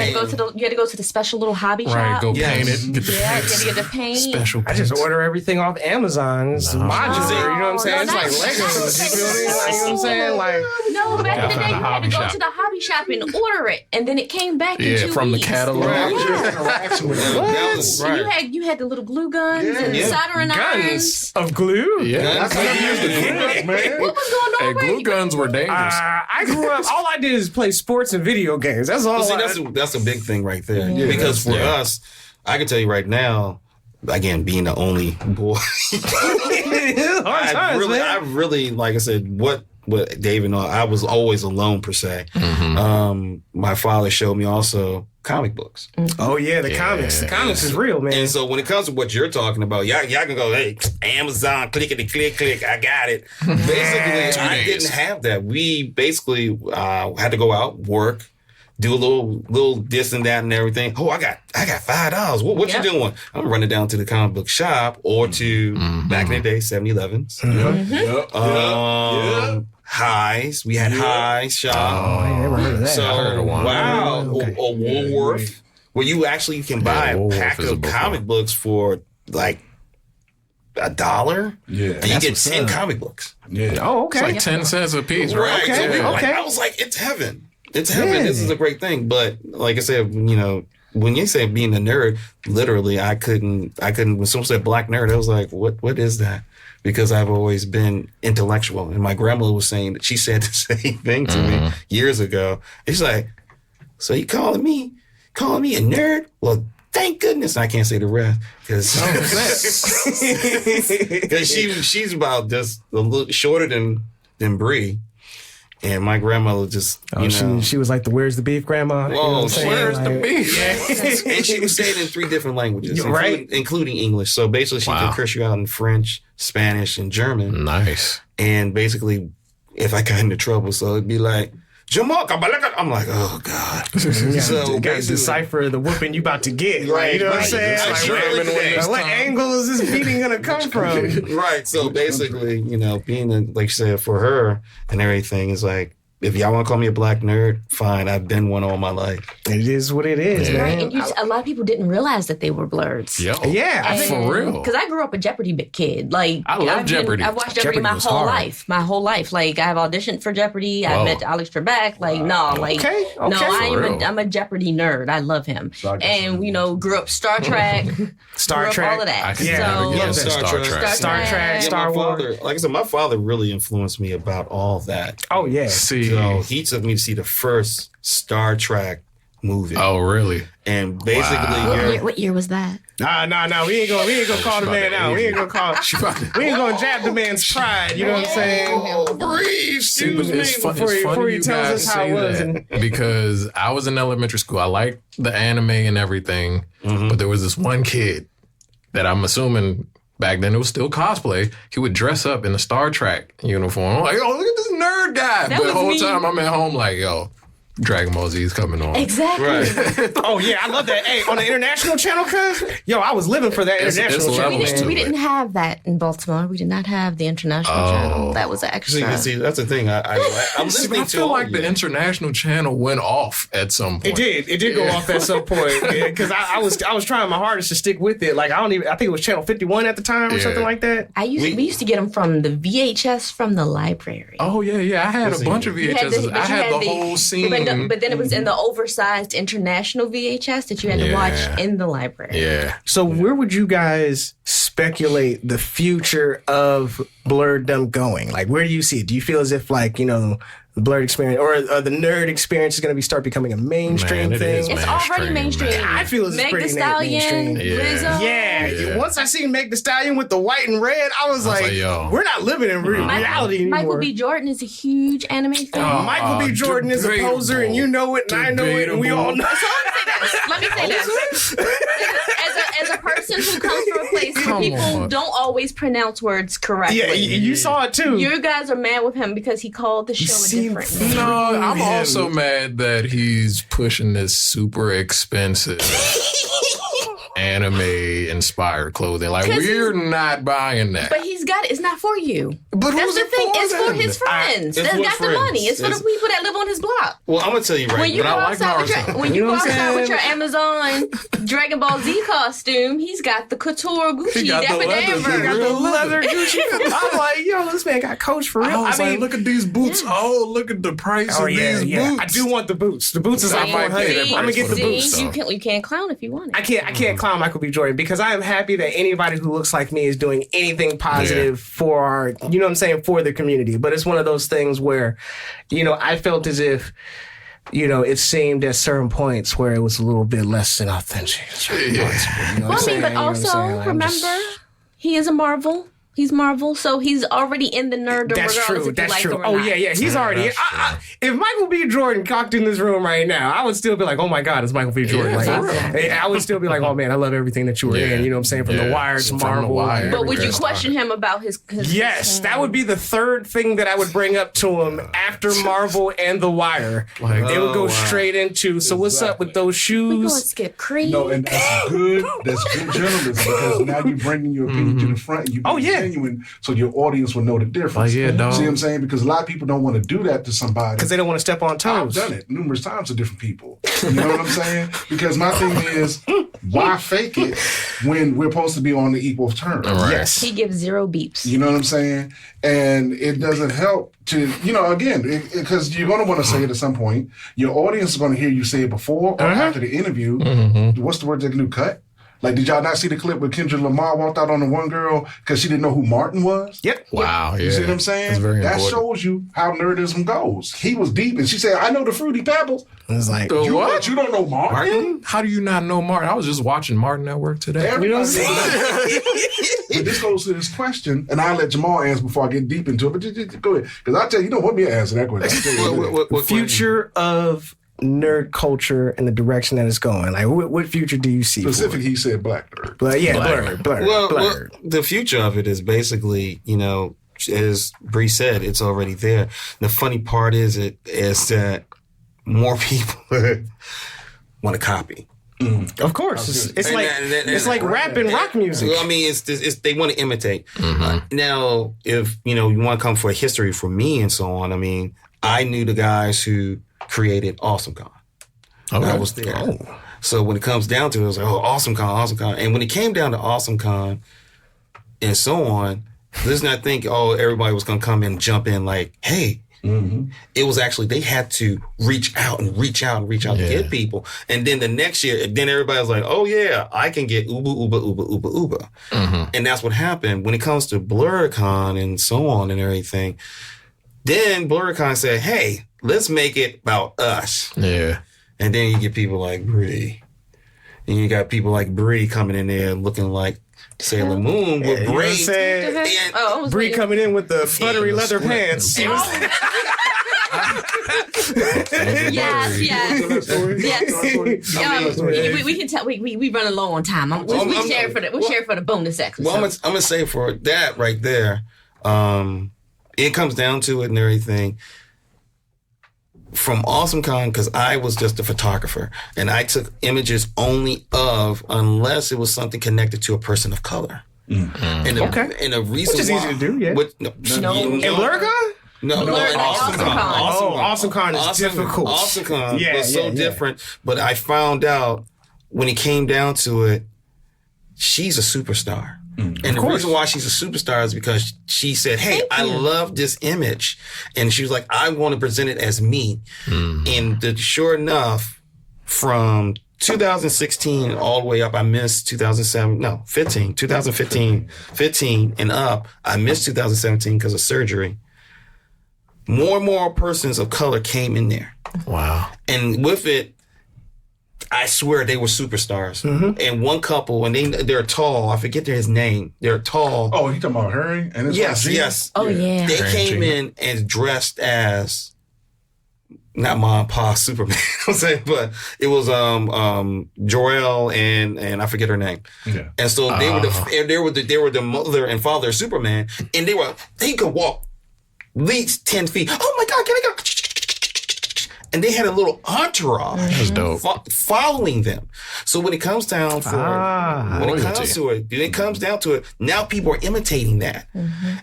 You had to go to the special little hobby shop. Right, go paint it. Get the Yeah, you had to get the paint. special I just paints. order everything off Amazon. It's modular, you know what I'm saying? It's like Legos. You feel me? Like, you know what I'm saying? Like, No, back in the day, you had to hobby go shop. to the hobby shop and order it, and then it came back in 2 weeks. from the catalog. That was your Yeah. interaction with that was And you had the little glue guns and the soldering irons. guns of glue? Yeah. That's how you used the guns, man. What was going Hey, on? glue guns were dangerous. I grew up, all I did is play sports and video games. That's all Well, see, that's a big thing right there. Yeah. Because for us, I can tell you right now, again, being the only boy, I really, like I said, what David, I was always alone per se. My father showed me also comic books. Oh yeah, the comics. The comics is real, man. And so when it comes to what you're talking about, y'all can go, hey, Amazon, clickety click, I got it. Basically, I didn't have that. We basically had to go out, work, do a little this and that and everything. Oh, I got $5. What you doing? I'm running down to the comic book shop or to back in the day 7-Elevens. Highs. We had Highs shop. Oh, I never heard of that. So I heard of one. wow, Okay. or Woolworth, where you actually can buy a Woolworth pack is a of book comic books for like $1. Yeah. And you get 10 comic books. Yeah. Oh, okay. It's like 10 cents a piece, right? Right. So we were like, Okay. I was like, it's heaven. It's heaven. Yeah. This is a great thing. But like I said, when you say being a nerd, literally, I couldn't. When someone said black nerd, I was like, what is that? Because I've always been intellectual. And my grandmother was saying that she said the same thing to me years ago. It's like, so you calling me a nerd? Well, thank goodness I can't say the rest. Because she's about just a little shorter than Bree. And my grandmother just, she was like the "Where's the beef, Grandma?" You know what I'm saying? Where's the Like, beef? Yeah. And she would say it in 3 different languages, Right. including English. So basically, she could curse you out in French, Spanish, and German. Nice. And basically, if I got into trouble, so it'd be like, Jamal, I'm like, oh God. You So gotta basically- decipher the whooping you about to get. Right, You know what I'm right. saying? I Like, sure where- look at that. what angle is this beating gonna come from? Right. So basically, being like you said, for her and everything is like, if y'all want to call me a black nerd, fine. I've been one all my life. It is what it is, Yeah. Right, man. and a lot of people didn't realize that they were blurs. Yo. Yeah, I think For real. Because I grew up a Jeopardy kid. Like I love Jeopardy. I've watched Jeopardy, Jeopardy my was whole hard. life. My whole life. Like I've auditioned for Jeopardy. Whoa. I met Alex Trebek. Like no, like Okay, no, For real. I'm a Jeopardy nerd. I love him. And grew up Star Trek, Star grew Trek. up all of that. I can Yeah, never so, get into Star Star Trek. Trek. Star Trek, Star my Wars. father, like I said, my father really influenced me about all that. Oh yeah. See. So he took me to see the first Star Trek movie. Oh, really? And basically, what year was that? Nah. We ain't gonna call the man out. We ain't gonna jab the man's pride. You know what I'm saying? oh, Bree, excuse me. Before he tells us how it was. Because I was in elementary school. I liked the anime and everything, but there was this one kid that I'm assuming back then it was still cosplay. He would dress up in a Star Trek uniform. I'm like, oh, look at this nerd guy. That But the was whole me. time I'm at home like, yo, Dragon Ball Z is coming on. Exactly. Right. Oh yeah, I love that. Hey, on the international channel, cuz I was living for that It's international channel. levels to We it. didn't have that in Baltimore. We did not have the international channel. That was extra. See, that's the thing. I'm See, but listening I to feel all like of the you. international channel went off at some point. It did go off at some point because I was trying my hardest to stick with it. Like I think it was channel 51 at the time or something like that. We used to get them from the VHS from the library. Oh yeah. I had a bunch of You had VHSs. I had the the whole scene. But then it was in the oversized international VHS that you had to watch in the library. Yeah. So where would you guys speculate the future of Blerd going? Like where do you see it? Do you feel as if the Blerd experience or the nerd experience is going to start becoming a mainstream Man, it thing? is It's already mainstream. man. I feel it's Meg pretty Thee Stallion, mainstream. Lizzo. Yeah. Once I seen Meg Thee Stallion with the white and red, I was like, yo. we're not living in reality anymore. Michael B. Jordan is a huge anime fan. Michael B. Jordan is a poser, and you know it, and I know it, and we all know. So let me say this. As a person who comes from a place where people don't always pronounce words correctly. Yeah, you saw it too. You guys are mad with him because he called the show a different name. No, I'm also mad that he's pushing this super expensive anime-inspired clothing. Like, we're not buying that. But he's got it. It's not for you. But that's who's the it thing. for It's for then? his friends It's that for got friends. the money. It's for the people that live on his block. Well, I'm gonna tell you right. When you but go I like outside with Naruto. your, when you go know what I'm outside with saying? your Amazon Dragon Ball Z costume, he's got the couture Gucci. He got the leather Gucci. I'm like, yo, this man got Coach for real. I was like, look at these boots. Oh, look at the price of these boots. I do want the boots. The boots is like $400. I'm gonna get the boots. You can't clown if you want it. I can't clown Michael B. Jordan because I am happy that anybody who looks like me is doing anything positive for our, you know what I'm saying, for the community. But it's one of those things where, you know, I felt as if, you know, it seemed at certain points where it was a little bit less than authentic. But also, remember, he is a Marvel. He's Marvel, so he's already in the nerddom. That's true. That's true. Oh yeah. He's already. If Michael B. Jordan cocked in this room right now, I would still be like, "Oh my God, it's Michael B. Jordan." I would still be like, "Oh man, I love everything that you were in." You know what I'm saying? From The Wire to Marvel. But would you question him about his Yes, that would be the third thing that I would bring up to him after Marvel and The Wire. They would go straight into. So what's up with those shoes? We gonna skip Creed. No, and that's good. That's good journalism because now you're bringing your opinion to the front. And you genuine, so your audience will know the difference. See what I'm saying? Because a lot of people don't want to do that to somebody because they don't want to step on toes. I've done it numerous times to different people. You know what I'm saying? Because my thing is, why fake it when we're supposed to be on the equal terms? Yes, he gives 0 beeps. You know what I'm saying? And it doesn't help to, you know, again, because you're going to want to say it at some point. Your audience is going to hear you say it before or after the interview. What's the word that new cut? Like, did y'all not see the clip where Kendrick Lamar walked out on the one girl because she didn't know who Martin was? Yep. Wow. You see what I'm saying? That shows you how nerdism goes. He was deep, and she said, "I know the Fruity Pebbles." It's like, what? You don't know Martin? How do you not know Martin? I was just watching Martin at work today. You know what I'm saying? But this goes to this question, and I'll let Jamal answer before I get deep into it. But just go ahead, because I'll tell you, you don't want me to answer that question. What future of nerd culture and the direction that it's going? Like, what future do you see? Specific, he said black nerd. But Blerd. Well, the future of it is basically, you know, as Bree said, it's already there. The funny part is that more people want to copy. Of course, it's like rap and rock music. I mean, it's they want to imitate. Now, if you know you want to come for a history for me and so on, I mean, I knew the guys who created AwesomeCon. I was there. So when it comes down to it, it was like, AwesomeCon. And when it came down to AwesomeCon and so on, let's not think, everybody was going to come in and jump in like, hey. It was actually, they had to reach out to get people. And then the next year, then everybody was like, oh yeah, I can get Uber. And that's what happened. When it comes to BlerdCon and so on and everything, then BlerdCon said, hey, let's make it about us. Yeah. And then you get people like Bree. And you got people like Bree coming in there looking like Sailor Moon with braids. Bree coming in with the buttery leather pants. Yes. We can tell we running low on time. We'll share for the bonus exercise. Well, I'm gonna say for that right there, it comes down to it and everything. From AwesomeCon, because I was just a photographer and I took images only of, unless it was something connected to a person of color. And the reason which is easy to do, yeah. In BlerdCon? No, AwesomeCon. AwesomeCon is difficult. AwesomeCon was so different, but I found out when it came down to it, she's a superstar. And the reason why she's a superstar is because she said, hey, I love this image. And she was like, I want to present it as me. And sure enough, from 2016 all the way up, I missed 2015 and up, I missed 2017 because of surgery. More and more persons of color came in there. Wow. And with it, I swear they were superstars. And one couple, and they're tall. I forget his name. They're tall. Oh, you talking about Harry? And yes. Oh, yeah. They came in and dressed as not Ma and Pa Superman. I'm saying, but it was Jor-El and I forget her name. Yeah. And so they were the mother and father of Superman, and they could walk at least 10 feet. Oh my God, can I go? And they had a little entourage That's dope. Following them. So when it comes down it comes down to it, now people are imitating that.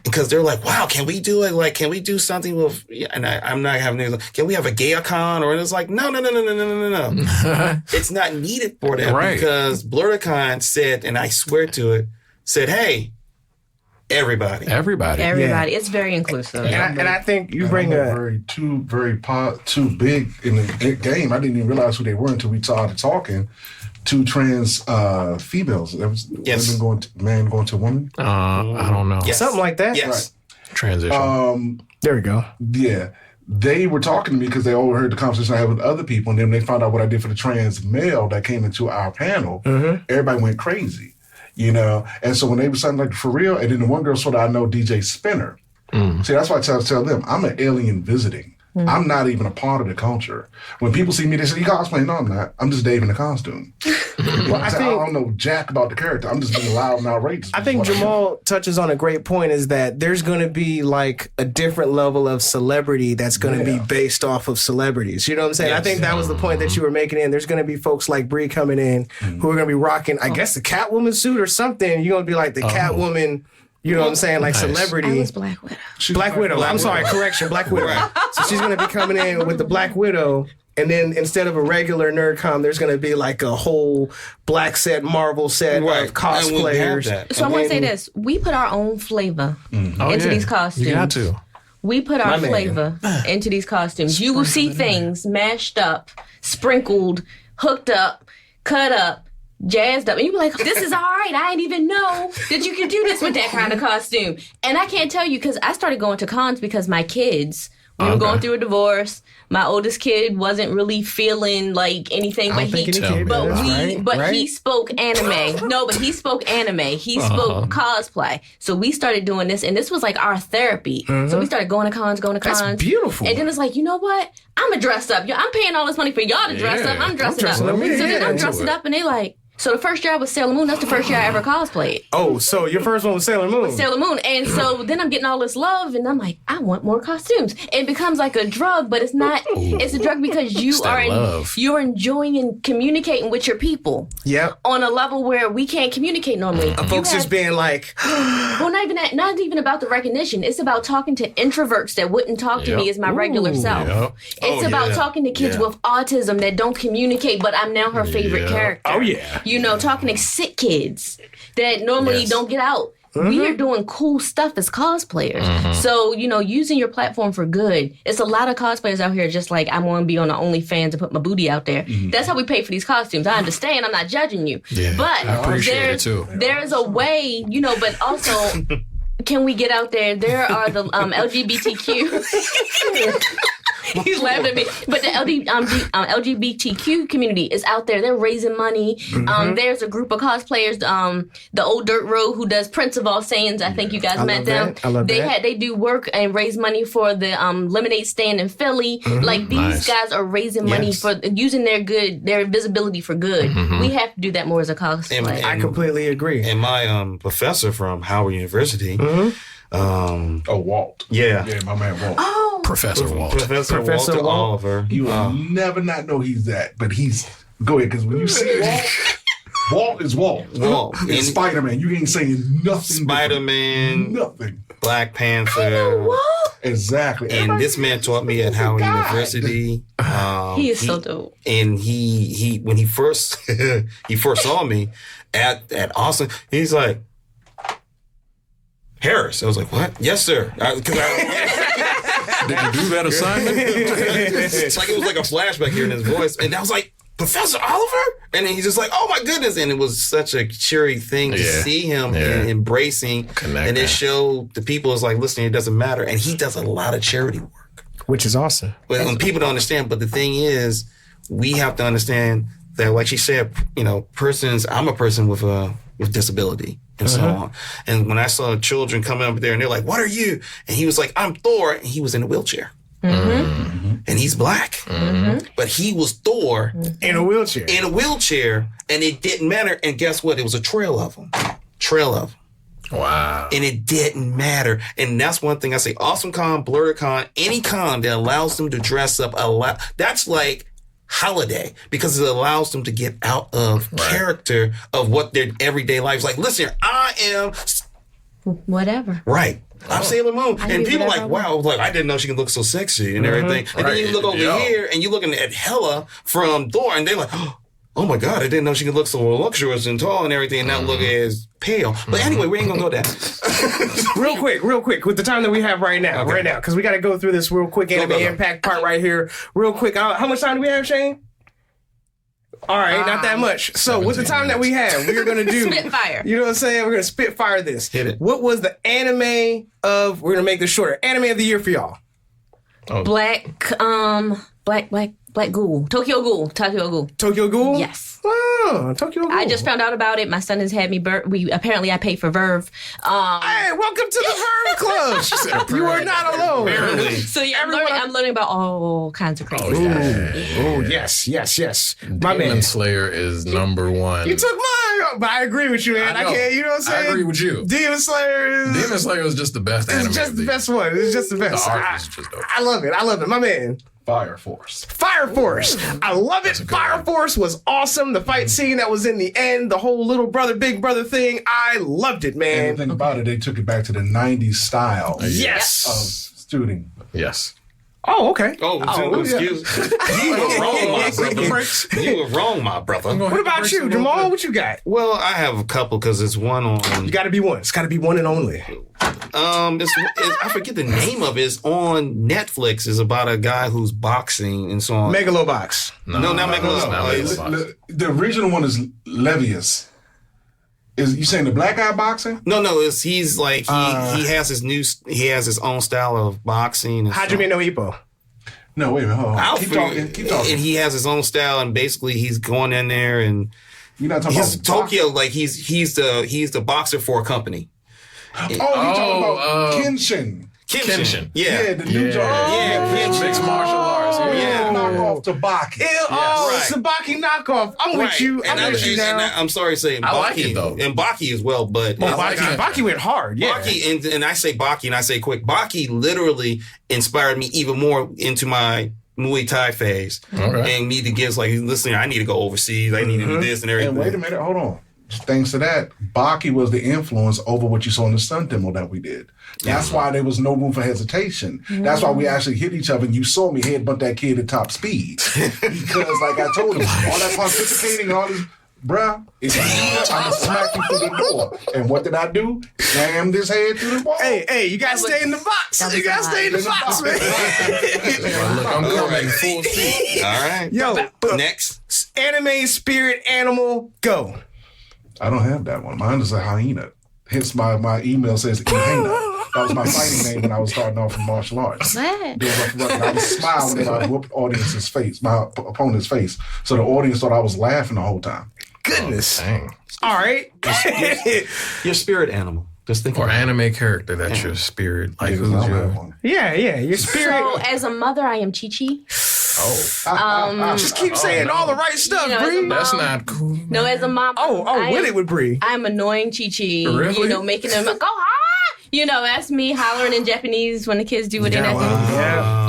Because they're like, wow, can we do it? Like, can we do something with, and I'm not having names, can we have a gay-a-con? Or it's like, no. It's not needed for that because Blerd said, and I swear to it, said, hey, everybody. Yeah. It's very inclusive. And I think you bring two big in the game. I didn't even realize who they were until we started talking. 2 trans females. That was man going to woman. I don't know. Yes. Something like that. Yes. Right. Transition. There we go. Yeah. They were talking to me because they overheard the conversation I had with other people, and then they found out what I did for the trans male that came into our panel. Everybody went crazy. And so when they were saying like for real, and then the one girl said, I know DJ Spinner. See, that's why I tell them, I'm an alien visiting. I'm not even a part of the culture. When people see me, they say, you cosplay? No, I'm not. I'm just Dave in a costume. I don't know jack about the character. I'm just being loud and outrageous. I think Jamal touches on a great point is that there's going to be like a different level of celebrity that's going to be based off of celebrities. You know what I'm saying? Yes. I think that was the point that you were making in. There's going to be folks like Bree coming in who are going to be rocking, I guess, the Catwoman suit or something. You're going to be like the Catwoman. You know what I'm saying? Like celebrity. I was Black Widow. Black Widow. I'm sorry, correction. Black Widow. So she's going to be coming in with the Black Widow. And then instead of a regular NerdCon, there's going to be like a whole black set, Marvel set of cosplayers. So I want to say this. We put our own flavor into these costumes. You got to. We put our flavor into these costumes. You will see things mashed up, sprinkled, hooked up, cut up, jazzed up, and you be like, this is all right. I didn't even know that you could do this with that kind of costume. And I can't tell you because I started going to cons because my kids, we were going through a divorce. My oldest kid wasn't really feeling like anything, but he spoke anime. No, but he spoke anime. He spoke cosplay. So we started doing this, and this was like our therapy. So we started going to cons. That's beautiful. And then it's like, you know what? I'm going to dress up. I'm paying all this money for y'all to dress up. I'm dressing up. So then I'm dressing up, and they like, so the first year I was Sailor Moon. That's the first year I ever cosplayed. Oh, so your first one was Sailor Moon. Sailor Moon. And so then I'm getting all this love, and I'm like, I want more costumes. It becomes like a drug, but it's not. It's a drug because you're enjoying and communicating with your people. Yep. On a level where we can't communicate normally. Folks just being like, well, not even about the recognition. It's about talking to introverts that wouldn't talk to me as my regular self. It's about talking to kids with autism that don't communicate, but I'm now her favorite character. Oh yeah. Talking to sick kids that normally don't get out. We are doing cool stuff as cosplayers. So, using your platform for good. It's a lot of cosplayers out here just like, I want to be on the OnlyFans and put my booty out there. That's how we pay for these costumes. I understand. I'm not judging you. Yeah, but I appreciate it too. There's a way, but also, can we get out there? There are the LGBTQ... He's laughing at me. But the LGBTQ community is out there. They're raising money. There's a group of cosplayers, the Old Dirt Road, who does Prince of All Saiyans. I think you guys met them. They do work and raise money for the lemonade stand in Philly. Like these guys are raising money for using their visibility for good. We have to do that more as a cosplayer. I completely agree. And my professor from Howard University. Walt. Yeah, my man Walt. Oh. Professor Walt. Professor Walter Oliver. You will never not know he's that, but he's... Go ahead, because when you see Walt is Walt. And Spider-Man, you ain't saying nothing. Spider-Man. Nothing. Black Panther. Exactly. And this man taught me at Howard University. He is so dope. And he when he first saw me at Austin, he's like, Harris. I was like, what? Yes, sir. Did you do that assignment? It's like it was like a flashback here in his voice. And I was like, Professor Oliver? And then he's just like, oh my goodness. And it was such a cheery thing to see him embracing. And it showed the people is like, listen, it doesn't matter. And he does a lot of charity work. Which is awesome. But when people don't understand, but the thing is, we have to understand that, like she said, I'm a person with disability. And so on. And when I saw children coming up there and they're like, what are you? And he was like, I'm Thor. And he was in a wheelchair. And he's black. But he was Thor. In a wheelchair. And it didn't matter. And guess what? It was a trail of them. Wow. And it didn't matter. And that's one thing I say, Awesome Con, Blerd Con, any con that allows them to dress up, that's like holiday, because it allows them to get out of character of what their everyday life is like. Listen, I am... Whatever. Right. I'm Sailor Moon. And people like, wow, like, I didn't know she could look so sexy and everything. And then you look over here and you're looking at Hela from Thor and they're like, oh my God, I didn't know she could look so luxurious and tall and everything and not look as pale. But anyway, we ain't gonna go there. real quick, with the time that we have right now, because we got to go through this real quick anime impact part right here. Real quick, how much time do we have, Shane? All right, not that much. So with the time that we have, we're going to do... Spitfire. You know what I'm saying? We're going to spitfire this. Hit it. What was the anime of... We're going to make this shorter. Anime of the year for y'all. Black Ghoul. Tokyo Ghoul. Tokyo Ghoul? Yes. Oh, Tokyo Ghoul. I just found out about it. My son has had me I paid for Verve. Hey, welcome to the Verve Club. You are not alone. So yeah, I'm learning about all kinds of crazy stuff. Oh, yes. My Demon Slayer is number one. You took mine, but I agree with you, man. I can't, you know what I'm saying? I agree with you. Demon Slayer is just the best anime. It's just the best one. It's just the best. The art is just dope. I love it. My man. Fire Force. I love it. Fire Force was awesome. The fight scene that was in the end, the whole little brother, big brother thing, I loved it, man. And the thing about it, they took it back to the 90s style. Yes. Of shooting. Yes. Oh, okay. Excuse me. You were wrong, my brother. You were wrong, my brother. What about you, Jamal? What you got? Well, I have a couple because it's one on... You got to be one. It's got to be one and only. I forget the name of it. It's on Netflix. It's about a guy who's boxing and so on. Megalobox. No, not Megalobox. The original one is Levius. Is you saying the black guy boxing? No. He's like he has his own style of boxing. Hajime no Ippo. No, wait a minute. Hold on. Keep talking. And he has his own style, and basically he's going in there and you're not talking about Tokyo. Like he's the boxer for a company. You're talking about Kenshin. Yeah, the new Kenshin. Mixed martial arts. Knockoff Tabaki. Sabaki knockoff. I'm with you. I'm with you now. I'm sorry to say, I like it though, and Baki as well. But Baki went hard. Yeah, Baki, and I say Baki, and I say quick. Baki literally inspired me even more into my Muay Thai phase, and me to get like, listen, I need to go overseas. I need to do this and everything. And wait a minute, hold on. Thanks to that, Baki was the influence over what you saw in the stunt demo that we did. That's why there was no room for hesitation. That's why we actually hit each other, and you saw me headbutt that kid at top speed. Because, like I told him, all that pontificating and all this, bruh, if you do that, I'm going to smack you through the door. And what did I do? Slammed his head through the wall. Hey, you got to stay in the box. You got to stay in the box, man. Look, I'm coming full speed. All right. Yo, next. Anime spirit animal, go. I don't have that one. Mine is a hyena. Hence my email says hyena. That was my fighting name when I was starting off in martial arts. What? I would smile when I whooped audience's face, my opponent's face. So the audience thought I was laughing the whole time. Goodness. All right. Your spirit animal. Just think or anime character that's your spirit. Like who's your... Yeah, your spirit. So as a mother, I am Chi-Chi. Just keep saying all the right stuff, Bree. That's not cool. No, as a mom. With it with Bree. I'm annoying Chi-Chi. Really? Making them go hard. That's me hollering in Japanese when the kids do what they have to do.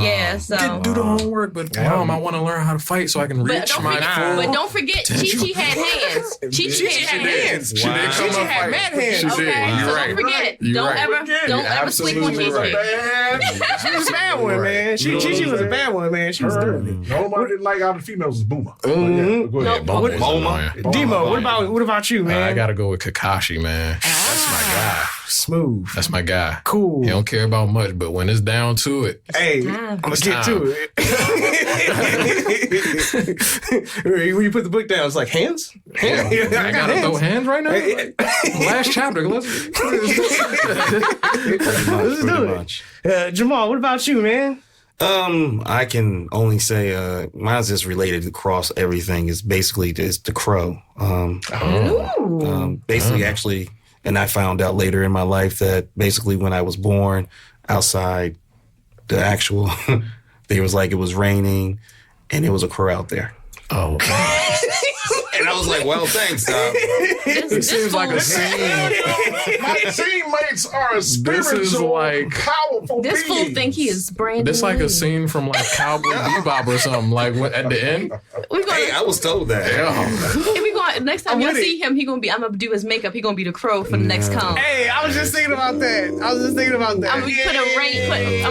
Yeah, so. Didn't do the homework, but Mom, I want to learn how to fight so I can reach my full. But don't forget, Chi-Chi had hands. Chi-Chi had hands. She did come Chi-Chi had mad hands. She did. You're right. Don't forget. Don't ever sleep on Chi-Chi. She was a bad one, man. Chi-Chi was a bad one, man. She was doing it. Nobody didn't like out of the females was Boomer. Go ahead. Boma. Demo, what about you, man? I got to go with Kakashi, man. That's my guy. Smooth. That's my guy. Cool. He don't care about much, but when it's down to it, hey, I'm gonna get to it. When you put the book down, it's like hands. Yeah. I gotta throw hands right now. Last chapter. Let's do it. Jamal, what about you, man? I can only say mine's just related across everything. It's basically just the crow. Basically, actually. And I found out later in my life that basically when I was born outside the actual, there was like it was raining and there was a crow out there. Oh. And I was like, well, thanks, Tom. It seems like a scene. My teammates are spiritual, This is like powerful This fool beings. think he is Brandon. this like Lee. a scene from like Cowboy Bebop or something. Like at the end. Hey, I was told that. If we going next time y'all with it. see him, I'm gonna do his makeup. He gonna be the crow for the next con. Hey, I was just thinking about that. I'm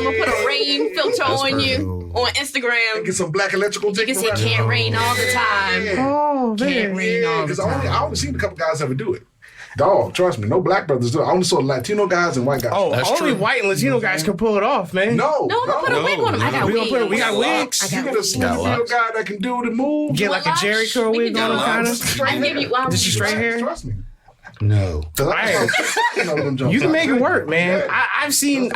gonna put a rain filter on you on Instagram. Get some black electrical. You can say can't rain all the time. Oh, Can't rain all the Because time. I only seen a couple guys ever do it. Dog, trust me, no black brothers do it. I only saw Latino guys and white guys. Oh, That's only true. white and Latino guys can pull it off, man. No, No, I'm gonna put a wig on him. I got wigs. We got wigs. You get a slim locks. guy that can do the move. Get like a Jerry curl We wig can on do him, it. kind of. I can give you. Well, Just straight hair. Trust me. No. You can make it work, man. I've seen it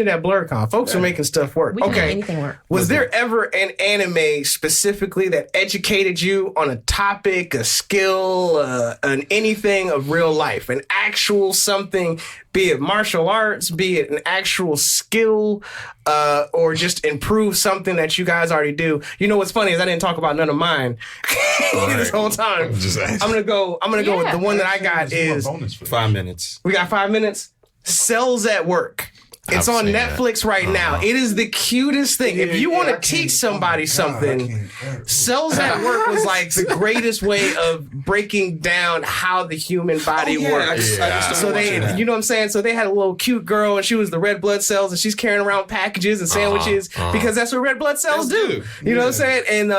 at BlerdCon. Folks are making stuff work. We can make Okay. anything work. Was there ever an anime specifically that educated you on a topic, a skill, an anything of real life, an actual something, be it martial arts, be it an actual skill, or just improve something that you guys already do? You know what's funny is I didn't talk about none of mine this whole time. I'm gonna go with the one that I got is 5 minutes. we got 5 minutes. Cells at Work. It's I've on seen Netflix right now. It is the cutest thing. If you want to teach somebody something, Cells at Work was like the greatest way of breaking down how the human body works. So they, you know what I'm saying? So they had a little cute girl and she was the red blood cells and she's carrying around packages and sandwiches because that's what red blood cells do. You know what I'm saying? And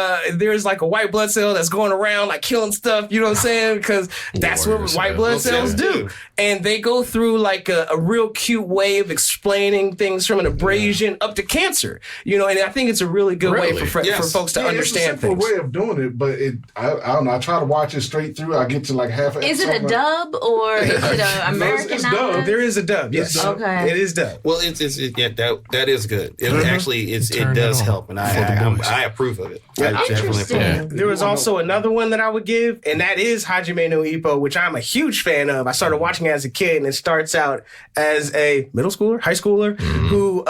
there's like a white blood cell that's going around like killing stuff. You know what I'm saying? Because that's what white blood cells do. And they go through like a real cute way of explaining things from an abrasion up to cancer, you know, and I think it's a really good way for folks to understand it's a simple things. way of doing it, but I don't know. I try to watch it straight through. I get to like half. Is it a dub or is it an American it's outlet? dub. There is a dub, yes. Okay. It is dub. Well, that is good. It actually it does help, and I approve of it. I definitely approve. Yeah. There was also another one that I would give, and that is Hajime no Ippo, which I'm a huge fan of. I started watching it as a kid, and it starts out as a middle schooler, high schooler, who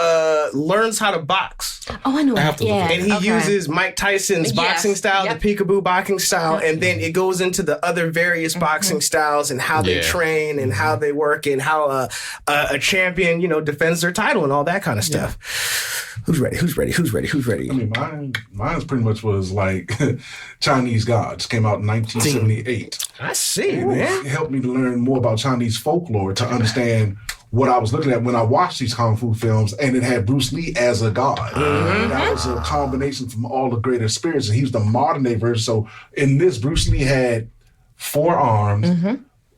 learns how to box. Oh, I know. And he uses Mike Tyson's boxing style, the peekaboo boxing style, and then it goes into the other various boxing styles and how they train and how they work and how a champion, you know, defends their title and all that kind of stuff. Who's ready? I mean, mine pretty much was like Chinese Gods. Came out in 1978. I see, man. It helped me to learn more about Chinese folklore to understand what I was looking at when I watched these kung fu films, and it had Bruce Lee as a god. That was a combination from all the greater spirits, and he was the modern day version. So in this, Bruce Lee had 4 arms,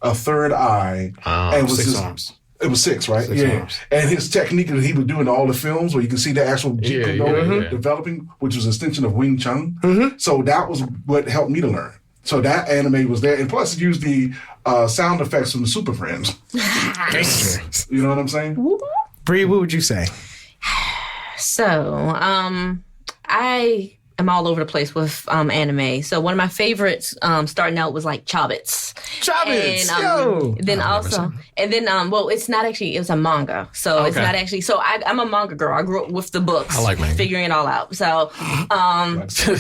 a third eye, and was 6 arms. It was 6, right? 6 arms. And his technique that he would do in all the films, where you can see the actual Jeet Kune Do developing, which was an extension of Wing Chun. So that was what helped me to learn. So that anime was there, and plus it used the sound effects from the Super Friends. You know what I'm saying? Bree, what would you say? So, I am all over the place with anime. So one of my favorites starting out was like Chobits. Well, it's not actually, it was a manga. So it's not actually, so I'm a manga girl. I grew up with the books. I like manga. Figuring it all out. So, but I'm trying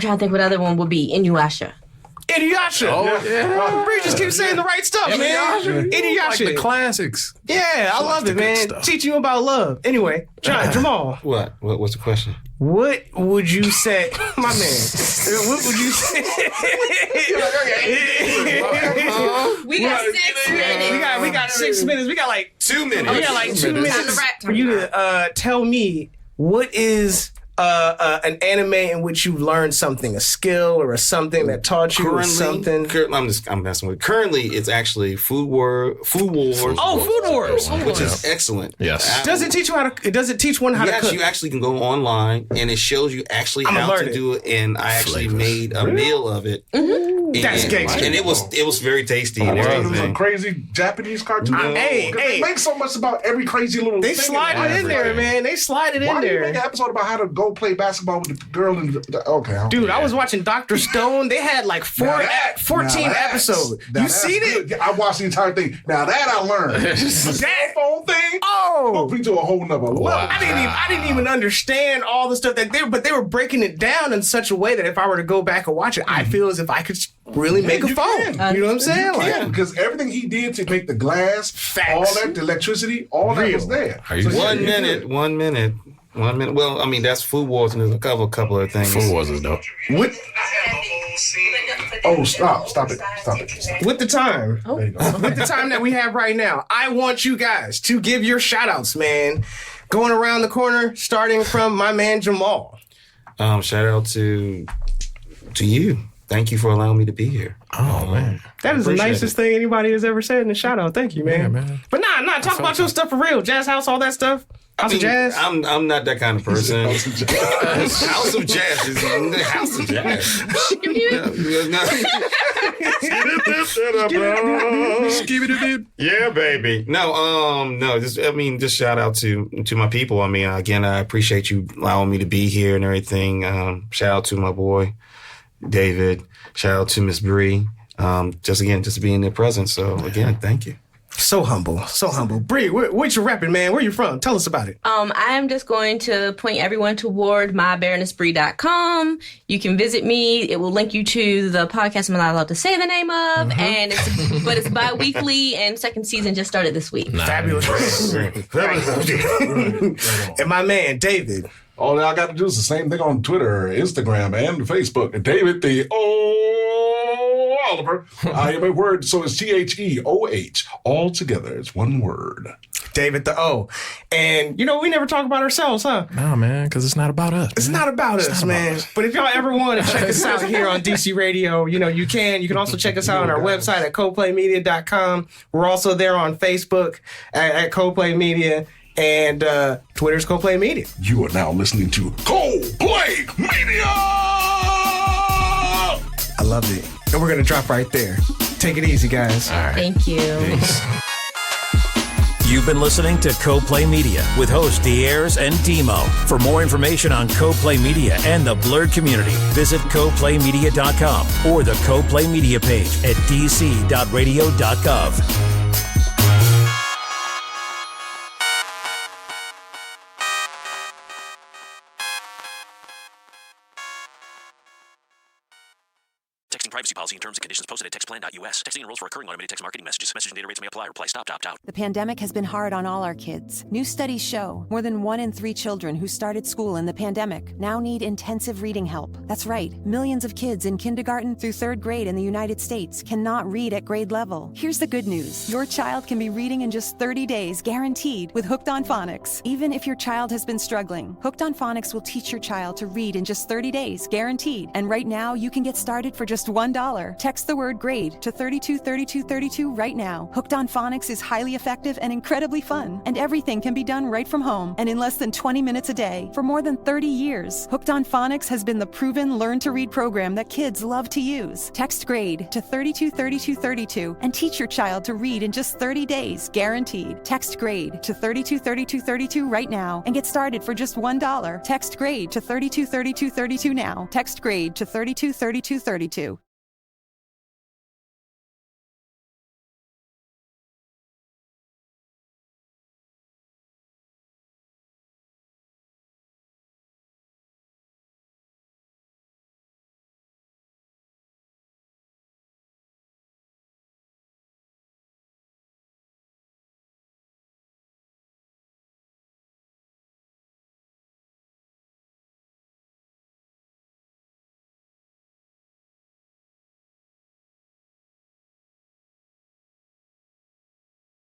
to think what other one would be. Inuyasha. Inuyasha. Bree just keeps saying the right stuff, man. Inuyasha. Like the classics. Yeah, I love it, man. Teaching you about love. Anyway, Jamal. What? What's the question? What would you say, my man? What would you say? We got 6 minutes. We got 6 minutes. We got like 2 minutes. We got like 2 minutes for you to tell me what is an anime in which you learned something, a skill or something that taught you something. I'm messing with. Currently, it's actually Food Wars. Oh, Food Wars, which is excellent. Yes. Does it teach you how to? Does it teach one how to cook? You actually can go online and it shows you actually how to do it. And I actually made a meal of it. That's gangster. And it was very tasty. It was a crazy Japanese cartoon. They make so much about every crazy little. They slide it in there, man. They slide it in Why do you there. make an episode about how to go go play basketball with the girl in the okay. Dude, I was watching Dr. Stone. They had like 14 episodes. You seen it? I watched the entire thing. Now that I learned. The cell phone thing. Oh, took me to a whole nother level. Wow. I didn't even understand all the stuff that they were breaking it down in such a way that if I were to go back and watch it, I feel as if I could really make a phone. You know what I'm saying? You can, because everything he did to make the glass, all that, the electricity, all that was there. So 1 minute. 1 minute. Well, I mean, that's Food Wars, and there's a couple of things. Food Wars is dope. Oh, stop it. With the time. With the time that we have right now, I want you guys to give your shout outs, man. Going around the corner, starting from my man Jamal. Shout out to you. Thank you for allowing me to be here. Oh, man. That is the nicest thing anybody has ever said in a shout out. Thank you, man. Yeah, man. But nah, talk about your stuff for real. Jazz House, all that stuff. House of Jazz? I'm not that kind of person. House of Jazz. House of Jazz is the House of Jazz. Yeah, baby. No. Just shout out to my people. I mean, again, I appreciate you allowing me to be here and everything. Shout out to my boy David. Shout out to Miss Bree. Just being their presence. So again, thank you. So humble. Bree, what you rapping, man? Where you from? Tell us about it. I am just going to point everyone toward mybaronessbree.com. You can visit me. It will link you to the podcast I'm not allowed to say the name of. And it's bi-weekly, and second season just started this week. Fabulous. And my man, David. All I got to do is the same thing on Twitter, Instagram, and Facebook. David the Oliver. I am a word, so it's THEOH. All together, it's one word. David the O. And, we never talk about ourselves, huh? No, man, because it's not about us. It's not about us, man. But if y'all ever want to check us out here on DC Radio, you can. You can also check us out on our website at coplaymedia.com. We're also there on Facebook at Coplay Media. And Twitter's Coplay Media. You are now listening to Coplay Media! I love it. And we're going to drop right there. Take it easy, guys. All right. Thank you. Peace. You've been listening to Coplay Media with hosts Diers and Demo. For more information on Coplay Media and the Blerd community, visit coplaymedia.com or the Coplay Media page at dc.radio.gov. Texting privacy policy and terms and conditions posted at textplan.us. Texting enrolls for recurring automated text marketing messages. Message and data rates may apply. Reply stop, opt out. The pandemic has been hard on all our kids. New studies show more than 1 in 3 children who started school in the pandemic now need intensive reading help. That's right. Millions of kids in kindergarten through 3rd grade in the United States cannot read at grade level. Here's the good news. Your child can be reading in just 30 days, guaranteed, with Hooked on Phonics. Even if your child has been struggling, Hooked on Phonics will teach your child to read in just 30 days, guaranteed. And right now, you can get started for just $1. Text the word GRADE to 323232 right now. Hooked on Phonics is highly effective and incredibly fun, and everything can be done right from home and in less than 20 minutes a day. For more than 30 years, Hooked on Phonics has been the proven learn-to-read program that kids love to use. Text GRADE to 323232 and teach your child to read in just 30 days, guaranteed. Text GRADE to 323232 right now and get started for just $1. Text GRADE to 323232 now. Text GRADE to 323232.